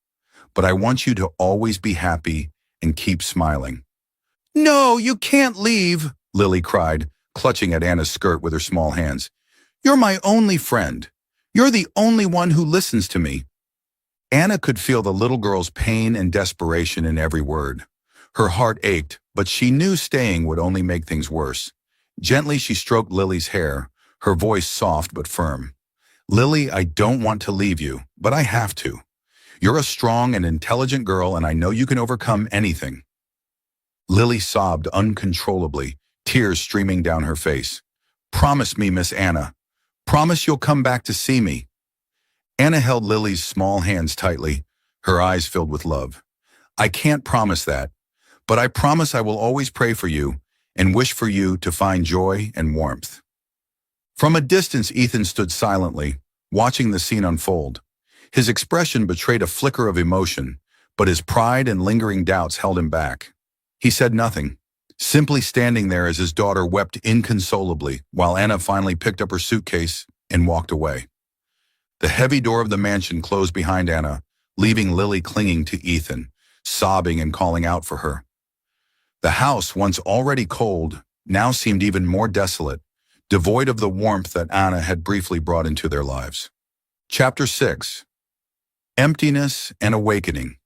But I want you to always be happy and keep smiling." "No, you can't leave," Lily cried, clutching at Anna's skirt with her small hands. "You're my only friend. You're the only one who listens to me." Anna could feel the little girl's pain and desperation in every word. Her heart ached, but she knew staying would only make things worse. Gently, she stroked Lily's hair, her voice soft but firm. "Lily, I don't want to leave you, but I have to. You're a strong and intelligent girl, and I know you can overcome anything." Lily sobbed uncontrollably, tears streaming down her face. "Promise me, Miss Anna. Promise you'll come back to see me." Anna held Lily's small hands tightly, her eyes filled with love. "I can't promise that, but I promise I will always pray for you and wish for you to find joy and warmth." From a distance, Ethan stood silently, watching the scene unfold. His expression betrayed a flicker of emotion, but his pride and lingering doubts held him back. He said nothing, simply standing there as his daughter wept inconsolably while Anna finally picked up her suitcase and walked away. The heavy door of the mansion closed behind Anna, leaving Lily clinging to Ethan, sobbing and calling out for her. The house, once already cold, now seemed even more desolate, devoid of the warmth that Anna had briefly brought into their lives. Chapter 6. Emptiness and Awakening.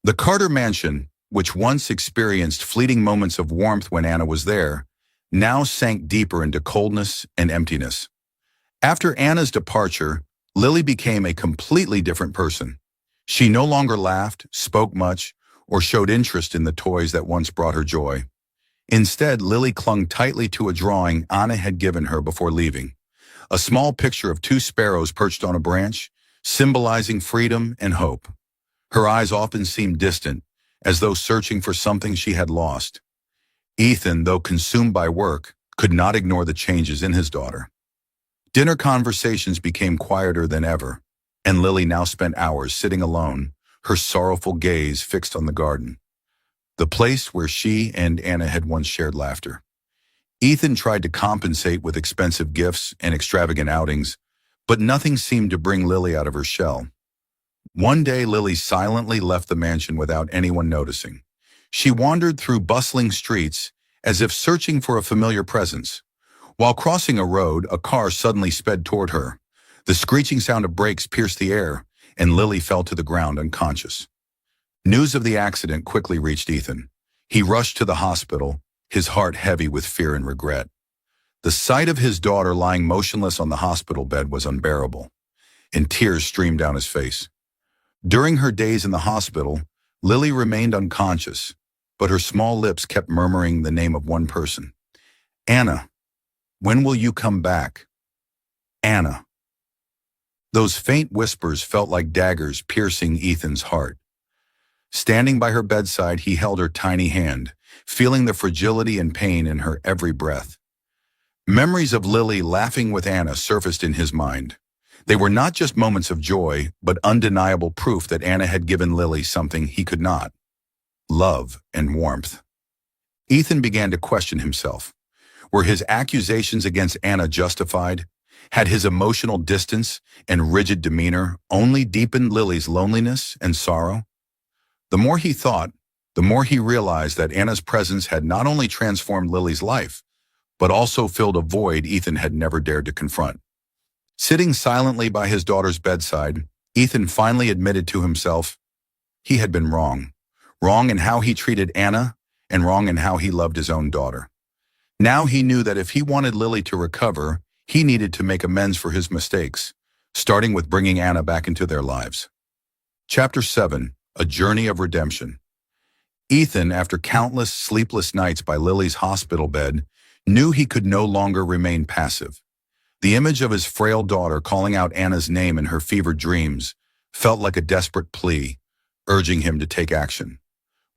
The Carter mansion, which once experienced fleeting moments of warmth when Anna was there, now sank deeper into coldness and emptiness. After Anna's departure, Lily became a completely different person. She no longer laughed, spoke much, or showed interest in the toys that once brought her joy. Instead, Lily clung tightly to a drawing Anna had given her before leaving, a small picture of two sparrows perched on a branch, symbolizing freedom and hope. Her eyes often seemed distant, as though searching for something she had lost. Ethan, though consumed by work, could not ignore the changes in his daughter. Dinner conversations became quieter than ever, and Lily now spent hours sitting alone, her sorrowful gaze fixed on the garden, the place where she and Anna had once shared laughter. Ethan tried to compensate with expensive gifts and extravagant outings, but nothing seemed to bring Lily out of her shell. One day, Lily silently left the mansion without anyone noticing. She wandered through bustling streets as if searching for a familiar presence. While crossing a road, a car suddenly sped toward her. The screeching sound of brakes pierced the air, and Lily fell to the ground unconscious. News of the accident quickly reached Ethan. He rushed to the hospital, his heart heavy with fear and regret. The sight of his daughter lying motionless on the hospital bed was unbearable, and tears streamed down his face. During her days in the hospital, Lily remained unconscious, but her small lips kept murmuring the name of one person. "Anna, when will you come back? Anna." Those faint whispers felt like daggers piercing Ethan's heart. Standing by her bedside, he held her tiny hand, feeling the fragility and pain in her every breath. Memories of Lily laughing with Anna surfaced in his mind. They were not just moments of joy, but undeniable proof that Anna had given Lily something he could not: love and warmth. Ethan began to question himself. Were his accusations against Anna justified? Had his emotional distance and rigid demeanor only deepened Lily's loneliness and sorrow? The more he thought, the more he realized that Anna's presence had not only transformed Lily's life, but also filled a void Ethan had never dared to confront. Sitting silently by his daughter's bedside, Ethan finally admitted to himself he had been wrong. Wrong in how he treated Anna, and wrong in how he loved his own daughter. Now he knew that if he wanted Lily to recover, he needed to make amends for his mistakes, starting with bringing Anna back into their lives. Chapter 7. A Journey of Redemption. Ethan, after countless sleepless nights by Lily's hospital bed, knew he could no longer remain passive. The image of his frail daughter calling out Anna's name in her fevered dreams felt like a desperate plea, urging him to take action.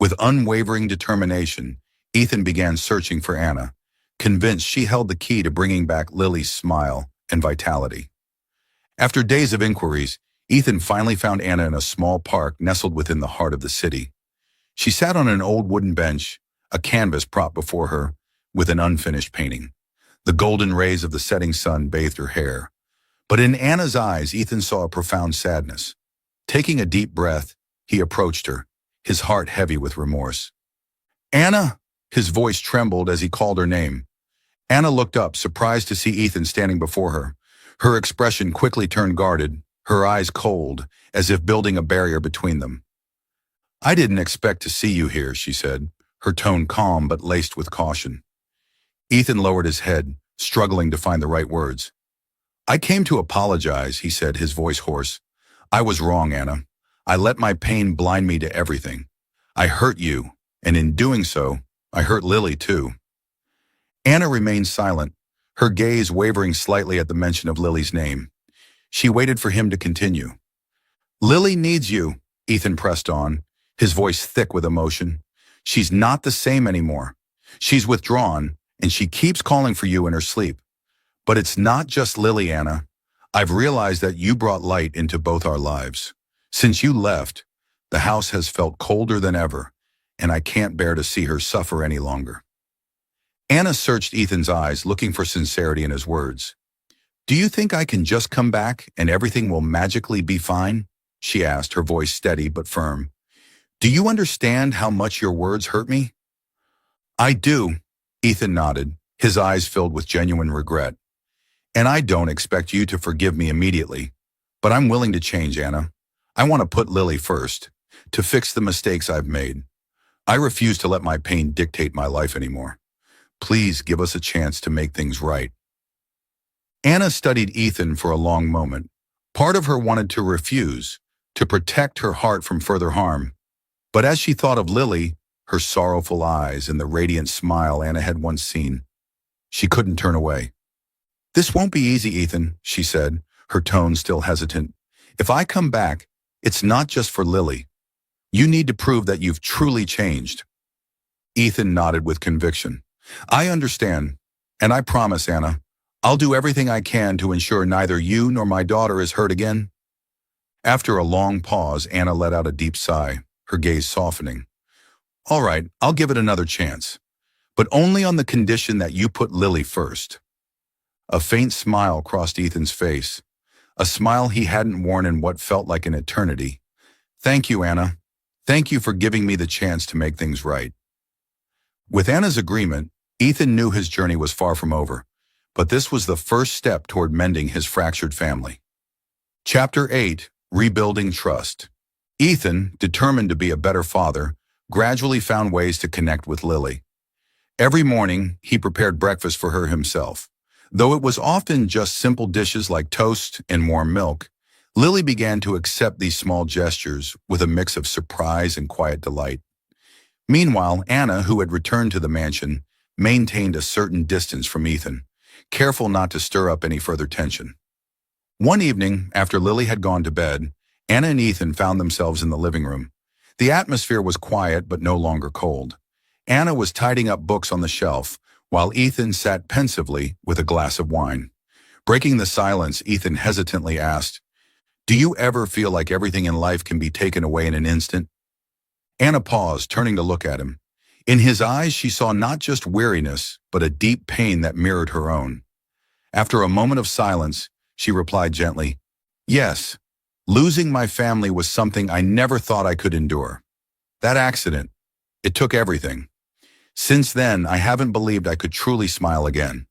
With unwavering determination, Ethan began searching for Anna, convinced she held the key to bringing back Lily's smile and vitality. After days of inquiries, Ethan finally found Anna in a small park nestled within the heart of the city. She sat on an old wooden bench, a canvas propped before her, with an unfinished painting. The golden rays of the setting sun bathed her hair. But in Anna's eyes, Ethan saw a profound sadness. Taking a deep breath, he approached her, his heart heavy with remorse. "Anna!" His voice trembled as he called her name. Anna looked up, surprised to see Ethan standing before her. Her expression quickly turned guarded, her eyes cold, as if building a barrier between them. I didn't expect to see you here, she said, her tone calm but laced with caution. Ethan lowered his head, struggling to find the right words. I came to apologize, he said, his voice hoarse. I was wrong, Anna. I let my pain blind me to everything. I hurt you, and in doing so, I hurt Lily too. Anna remained silent, her gaze wavering slightly at the mention of Lily's name. She waited for him to continue. Lily needs you, Ethan pressed on, his voice thick with emotion. She's not the same anymore. She's withdrawn, and she keeps calling for you in her sleep. But it's not just Lily, Anna. I've realized that you brought light into both our lives. Since you left, the house has felt colder than ever, and I can't bear to see her suffer any longer. Anna searched Ethan's eyes, looking for sincerity in his words. Do you think I can just come back and everything will magically be fine? She asked, her voice steady but firm. Do you understand how much your words hurt me? I do, Ethan nodded, his eyes filled with genuine regret. And I don't expect you to forgive me immediately, but I'm willing to change, Anna. I want to put Lily first, to fix the mistakes I've made. I refuse to let my pain dictate my life anymore. Please give us a chance to make things right. Anna studied Ethan for a long moment. Part of her wanted to refuse, to protect her heart from further harm. But as she thought of Lily, her sorrowful eyes and the radiant smile Anna had once seen, she couldn't turn away. This won't be easy, Ethan, she said, her tone still hesitant. If I come back, it's not just for Lily. You need to prove that you've truly changed. Ethan nodded with conviction. I understand, and I promise, Anna, I'll do everything I can to ensure neither you nor my daughter is hurt again. After a long pause, Anna let out a deep sigh, her gaze softening. All right, I'll give it another chance, but only on the condition that you put Lily first. A faint smile crossed Ethan's face, a smile he hadn't worn in what felt like an eternity. Thank you, Anna. Thank you for giving me the chance to make things right. With Anna's agreement, Ethan knew his journey was far from over, but this was the first step toward mending his fractured family. Chapter 8: Rebuilding Trust. Ethan, determined to be a better father, gradually found ways to connect with Lily. Every morning, he prepared breakfast for her himself. Though it was often just simple dishes like toast and warm milk, Lily began to accept these small gestures with a mix of surprise and quiet delight. Meanwhile, Anna, who had returned to the mansion, maintained a certain distance from Ethan, careful not to stir up any further tension. One evening, after Lily had gone to bed, Anna and Ethan found themselves in the living room. The atmosphere was quiet but no longer cold. Anna was tidying up books on the shelf, while Ethan sat pensively with a glass of wine. Breaking the silence, Ethan hesitantly asked, Do you ever feel like everything in life can be taken away in an instant? Anna paused, turning to look at him. In his eyes, she saw not just weariness, but a deep pain that mirrored her own. After a moment of silence, she replied gently, Yes, losing my family was something I never thought I could endure. That accident, it took everything. Since then, I haven't believed I could truly smile again.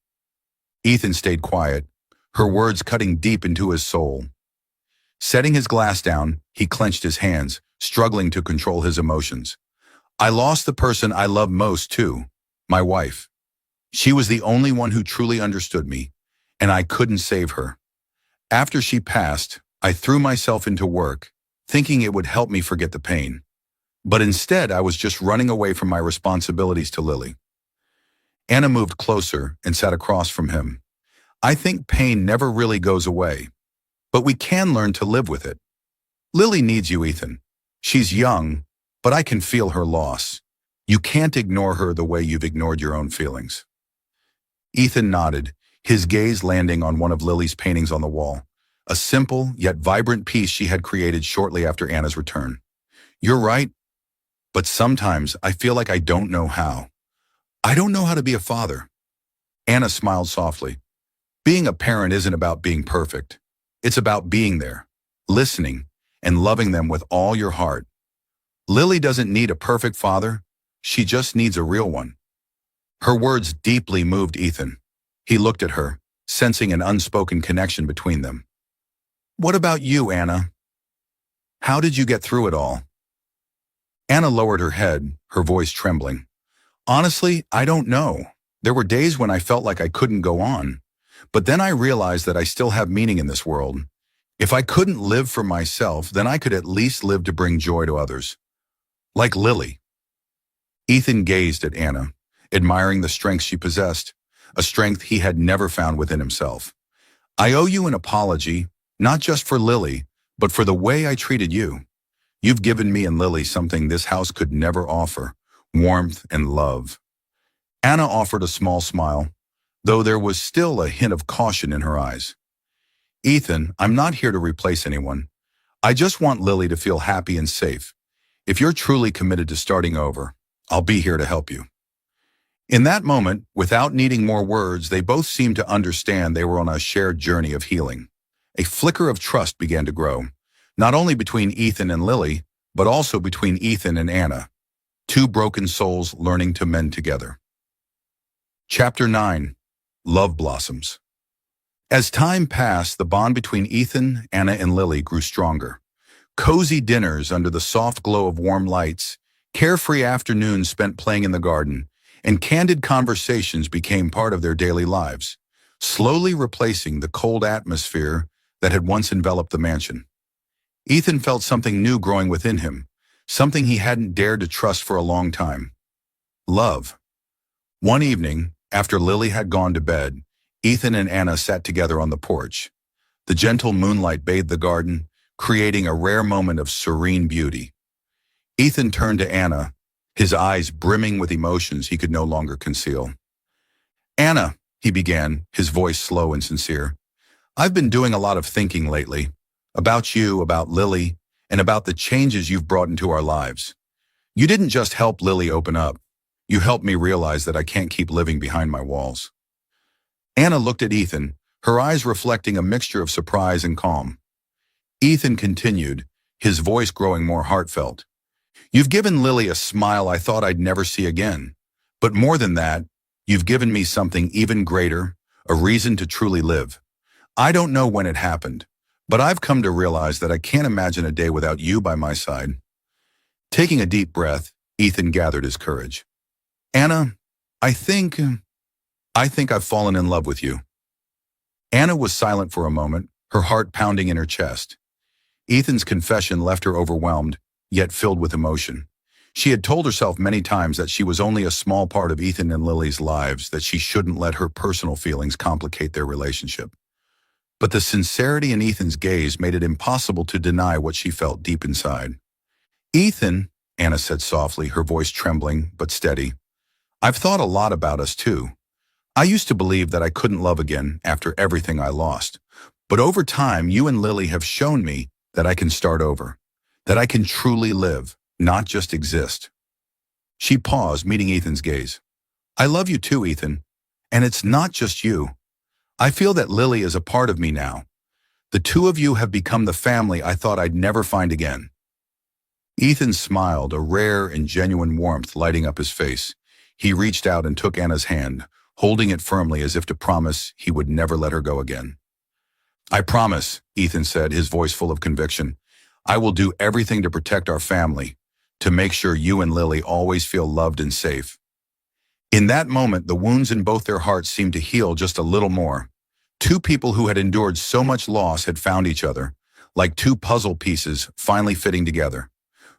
Ethan stayed quiet, her words cutting deep into his soul. Setting his glass down, he clenched his hands, struggling to control his emotions. I lost the person I loved most too, my wife. She was the only one who truly understood me, and I couldn't save her. After she passed, I threw myself into work, thinking it would help me forget the pain. But instead, I was just running away from my responsibilities to Lily. Anna moved closer and sat across from him. I think pain never really goes away, but we can learn to live with it. Lily needs you, Ethan. She's young, but I can feel her loss. You can't ignore her the way you've ignored your own feelings. Ethan nodded, his gaze landing on one of Lily's paintings on the wall, a simple yet vibrant piece she had created shortly after Anna's return. You're right. But sometimes I feel like I don't know how. I don't know how to be a father. Anna smiled softly. Being a parent isn't about being perfect. It's about being there, listening, and loving them with all your heart. Lily doesn't need a perfect father. She just needs a real one. Her words deeply moved Ethan. He looked at her, sensing an unspoken connection between them. What about you, Anna? How did you get through it all? Anna lowered her head, her voice trembling. Honestly, I don't know. There were days when I felt like I couldn't go on. But then I realized that I still have meaning in this world. If I couldn't live for myself, then I could at least live to bring joy to others. Like Lily. Ethan gazed at Anna, admiring the strength she possessed, a strength he had never found within himself. I owe you an apology, not just for Lily, but for the way I treated you. You've given me and Lily something this house could never offer, warmth and love. Anna offered a small smile, though there was still a hint of caution in her eyes. Ethan, I'm not here to replace anyone. I just want Lily to feel happy and safe. If you're truly committed to starting over, I'll be here to help you. In that moment, without needing more words, they both seemed to understand they were on a shared journey of healing. A flicker of trust began to grow, not only between Ethan and Lily, but also between Ethan and Anna, two broken souls learning to mend together. Chapter 9. Love Blossoms. As time passed, the bond between Ethan, Anna, and Lily grew stronger. Cozy dinners under the soft glow of warm lights, carefree afternoons spent playing in the garden, and candid conversations became part of their daily lives, slowly replacing the cold atmosphere that had once enveloped the mansion. Ethan felt something new growing within him, something he hadn't dared to trust for a long time. Love. One evening, after Lily had gone to bed, Ethan and Anna sat together on the porch. The gentle moonlight bathed the garden, creating a rare moment of serene beauty. Ethan turned to Anna, his eyes brimming with emotions he could no longer conceal. Anna, he began, his voice slow and sincere, I've been doing a lot of thinking lately, about you, about Lily, and about the changes you've brought into our lives. You didn't just help Lily open up. You helped me realize that I can't keep living behind my walls. Anna looked at Ethan, her eyes reflecting a mixture of surprise and calm. Ethan continued, his voice growing more heartfelt. You've given Lily a smile I thought I'd never see again. But more than that, you've given me something even greater, a reason to truly live. I don't know when it happened, but I've come to realize that I can't imagine a day without you by my side. Taking a deep breath, Ethan gathered his courage. Anna, I think I've fallen in love with you. Anna was silent for a moment, her heart pounding in her chest. Ethan's confession left her overwhelmed, yet filled with emotion. She had told herself many times that she was only a small part of Ethan and Lily's lives, that she shouldn't let her personal feelings complicate their relationship. But the sincerity in Ethan's gaze made it impossible to deny what she felt deep inside. Ethan, Anna said softly, her voice trembling but steady, I've thought a lot about us too. I used to believe that I couldn't love again after everything I lost. But over time, you and Lily have shown me that I can start over, that I can truly live, not just exist. She paused, meeting Ethan's gaze. I love you too, Ethan. And it's not just you. I feel that Lily is a part of me now. The two of you have become the family I thought I'd never find again. Ethan smiled, a rare and genuine warmth lighting up his face. He reached out and took Anna's hand, holding it firmly as if to promise he would never let her go again. I promise, Ethan said, his voice full of conviction. I will do everything to protect our family, to make sure you and Lily always feel loved and safe. In that moment, the wounds in both their hearts seemed to heal just a little more. Two people who had endured so much loss had found each other, like two puzzle pieces finally fitting together.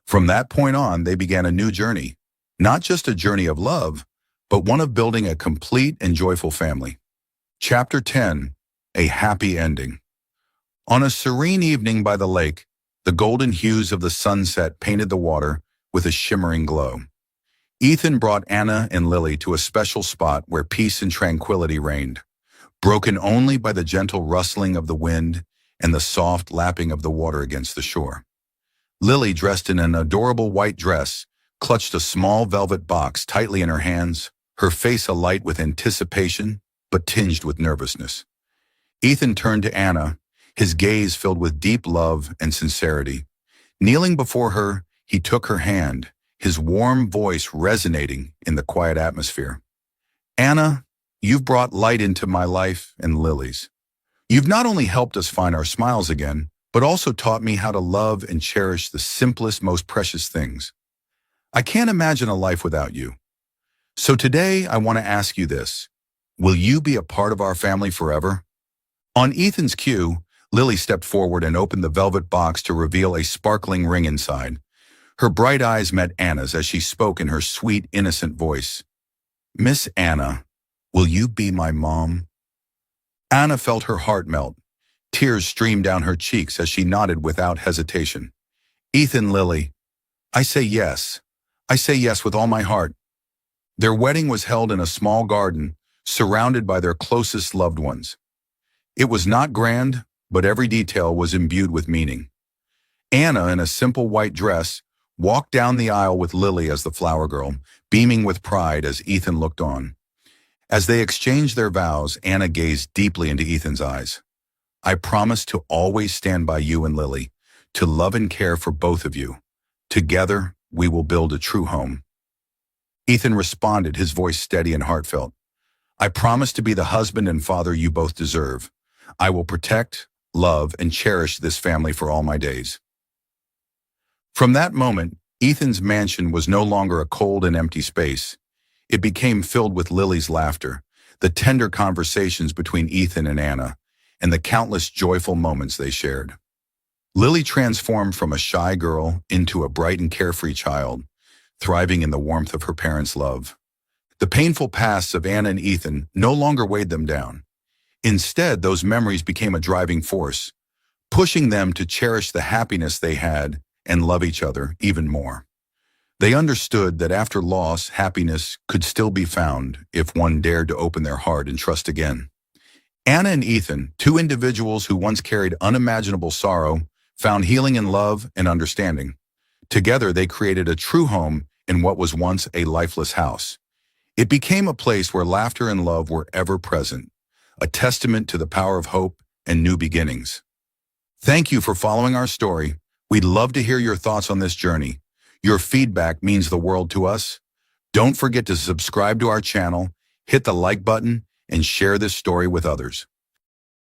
From that point on, they began a new journey. Not just a journey of love, but one of building a complete and joyful family. Chapter 10. A Happy Ending. On a serene evening by the lake, the golden hues of the sunset painted the water with a shimmering glow. Ethan brought Anna and Lily to a special spot where peace and tranquility reigned, broken only by the gentle rustling of the wind and the soft lapping of the water against the shore. Lily, dressed in an adorable white dress, clutched a small velvet box tightly in her hands, her face alight with anticipation, but tinged with nervousness. Ethan turned to Anna, his gaze filled with deep love and sincerity. Kneeling before her, he took her hand, his warm voice resonating in the quiet atmosphere. Anna, you've brought light into my life and Lily's. You've not only helped us find our smiles again, but also taught me how to love and cherish the simplest, most precious things. I can't imagine a life without you. So today, I want to ask you this. Will you be a part of our family forever? On Ethan's cue, Lily stepped forward and opened the velvet box to reveal a sparkling ring inside. Her bright eyes met Anna's as she spoke in her sweet, innocent voice. Miss Anna, will you be my mom? Anna felt her heart melt. Tears streamed down her cheeks as she nodded without hesitation. Ethan, Lily, I say yes. I say yes with all my heart. Their wedding was held in a small garden, surrounded by their closest loved ones. It was not grand, but every detail was imbued with meaning. Anna, in a simple white dress, walked down the aisle with Lily as the flower girl, beaming with pride as Ethan looked on. As they exchanged their vows, Anna gazed deeply into Ethan's eyes. I promise to always stand by you and Lily, to love and care for both of you. Together, we will build a true home. Ethan responded, his voice steady and heartfelt. I promise to be the husband and father you both deserve. I will protect, love, and cherish this family for all my days. From that moment, Ethan's mansion was no longer a cold and empty space. It became filled with Lily's laughter, the tender conversations between Ethan and Anna, and the countless joyful moments they shared. Lily transformed from a shy girl into a bright and carefree child, thriving in the warmth of her parents' love. The painful pasts of Anna and Ethan no longer weighed them down. Instead, those memories became a driving force, pushing them to cherish the happiness they had and love each other even more. They understood that after loss, happiness could still be found if one dared to open their heart and trust again. Anna and Ethan, two individuals who once carried unimaginable sorrow, found healing in love and understanding. Together, they created a true home in what was once a lifeless house. It became a place where laughter and love were ever present, a testament to the power of hope and new beginnings. Thank you for following our story. We'd love to hear your thoughts on this journey. Your feedback means the world to us. Don't forget to subscribe to our channel, hit the like button, and share this story with others.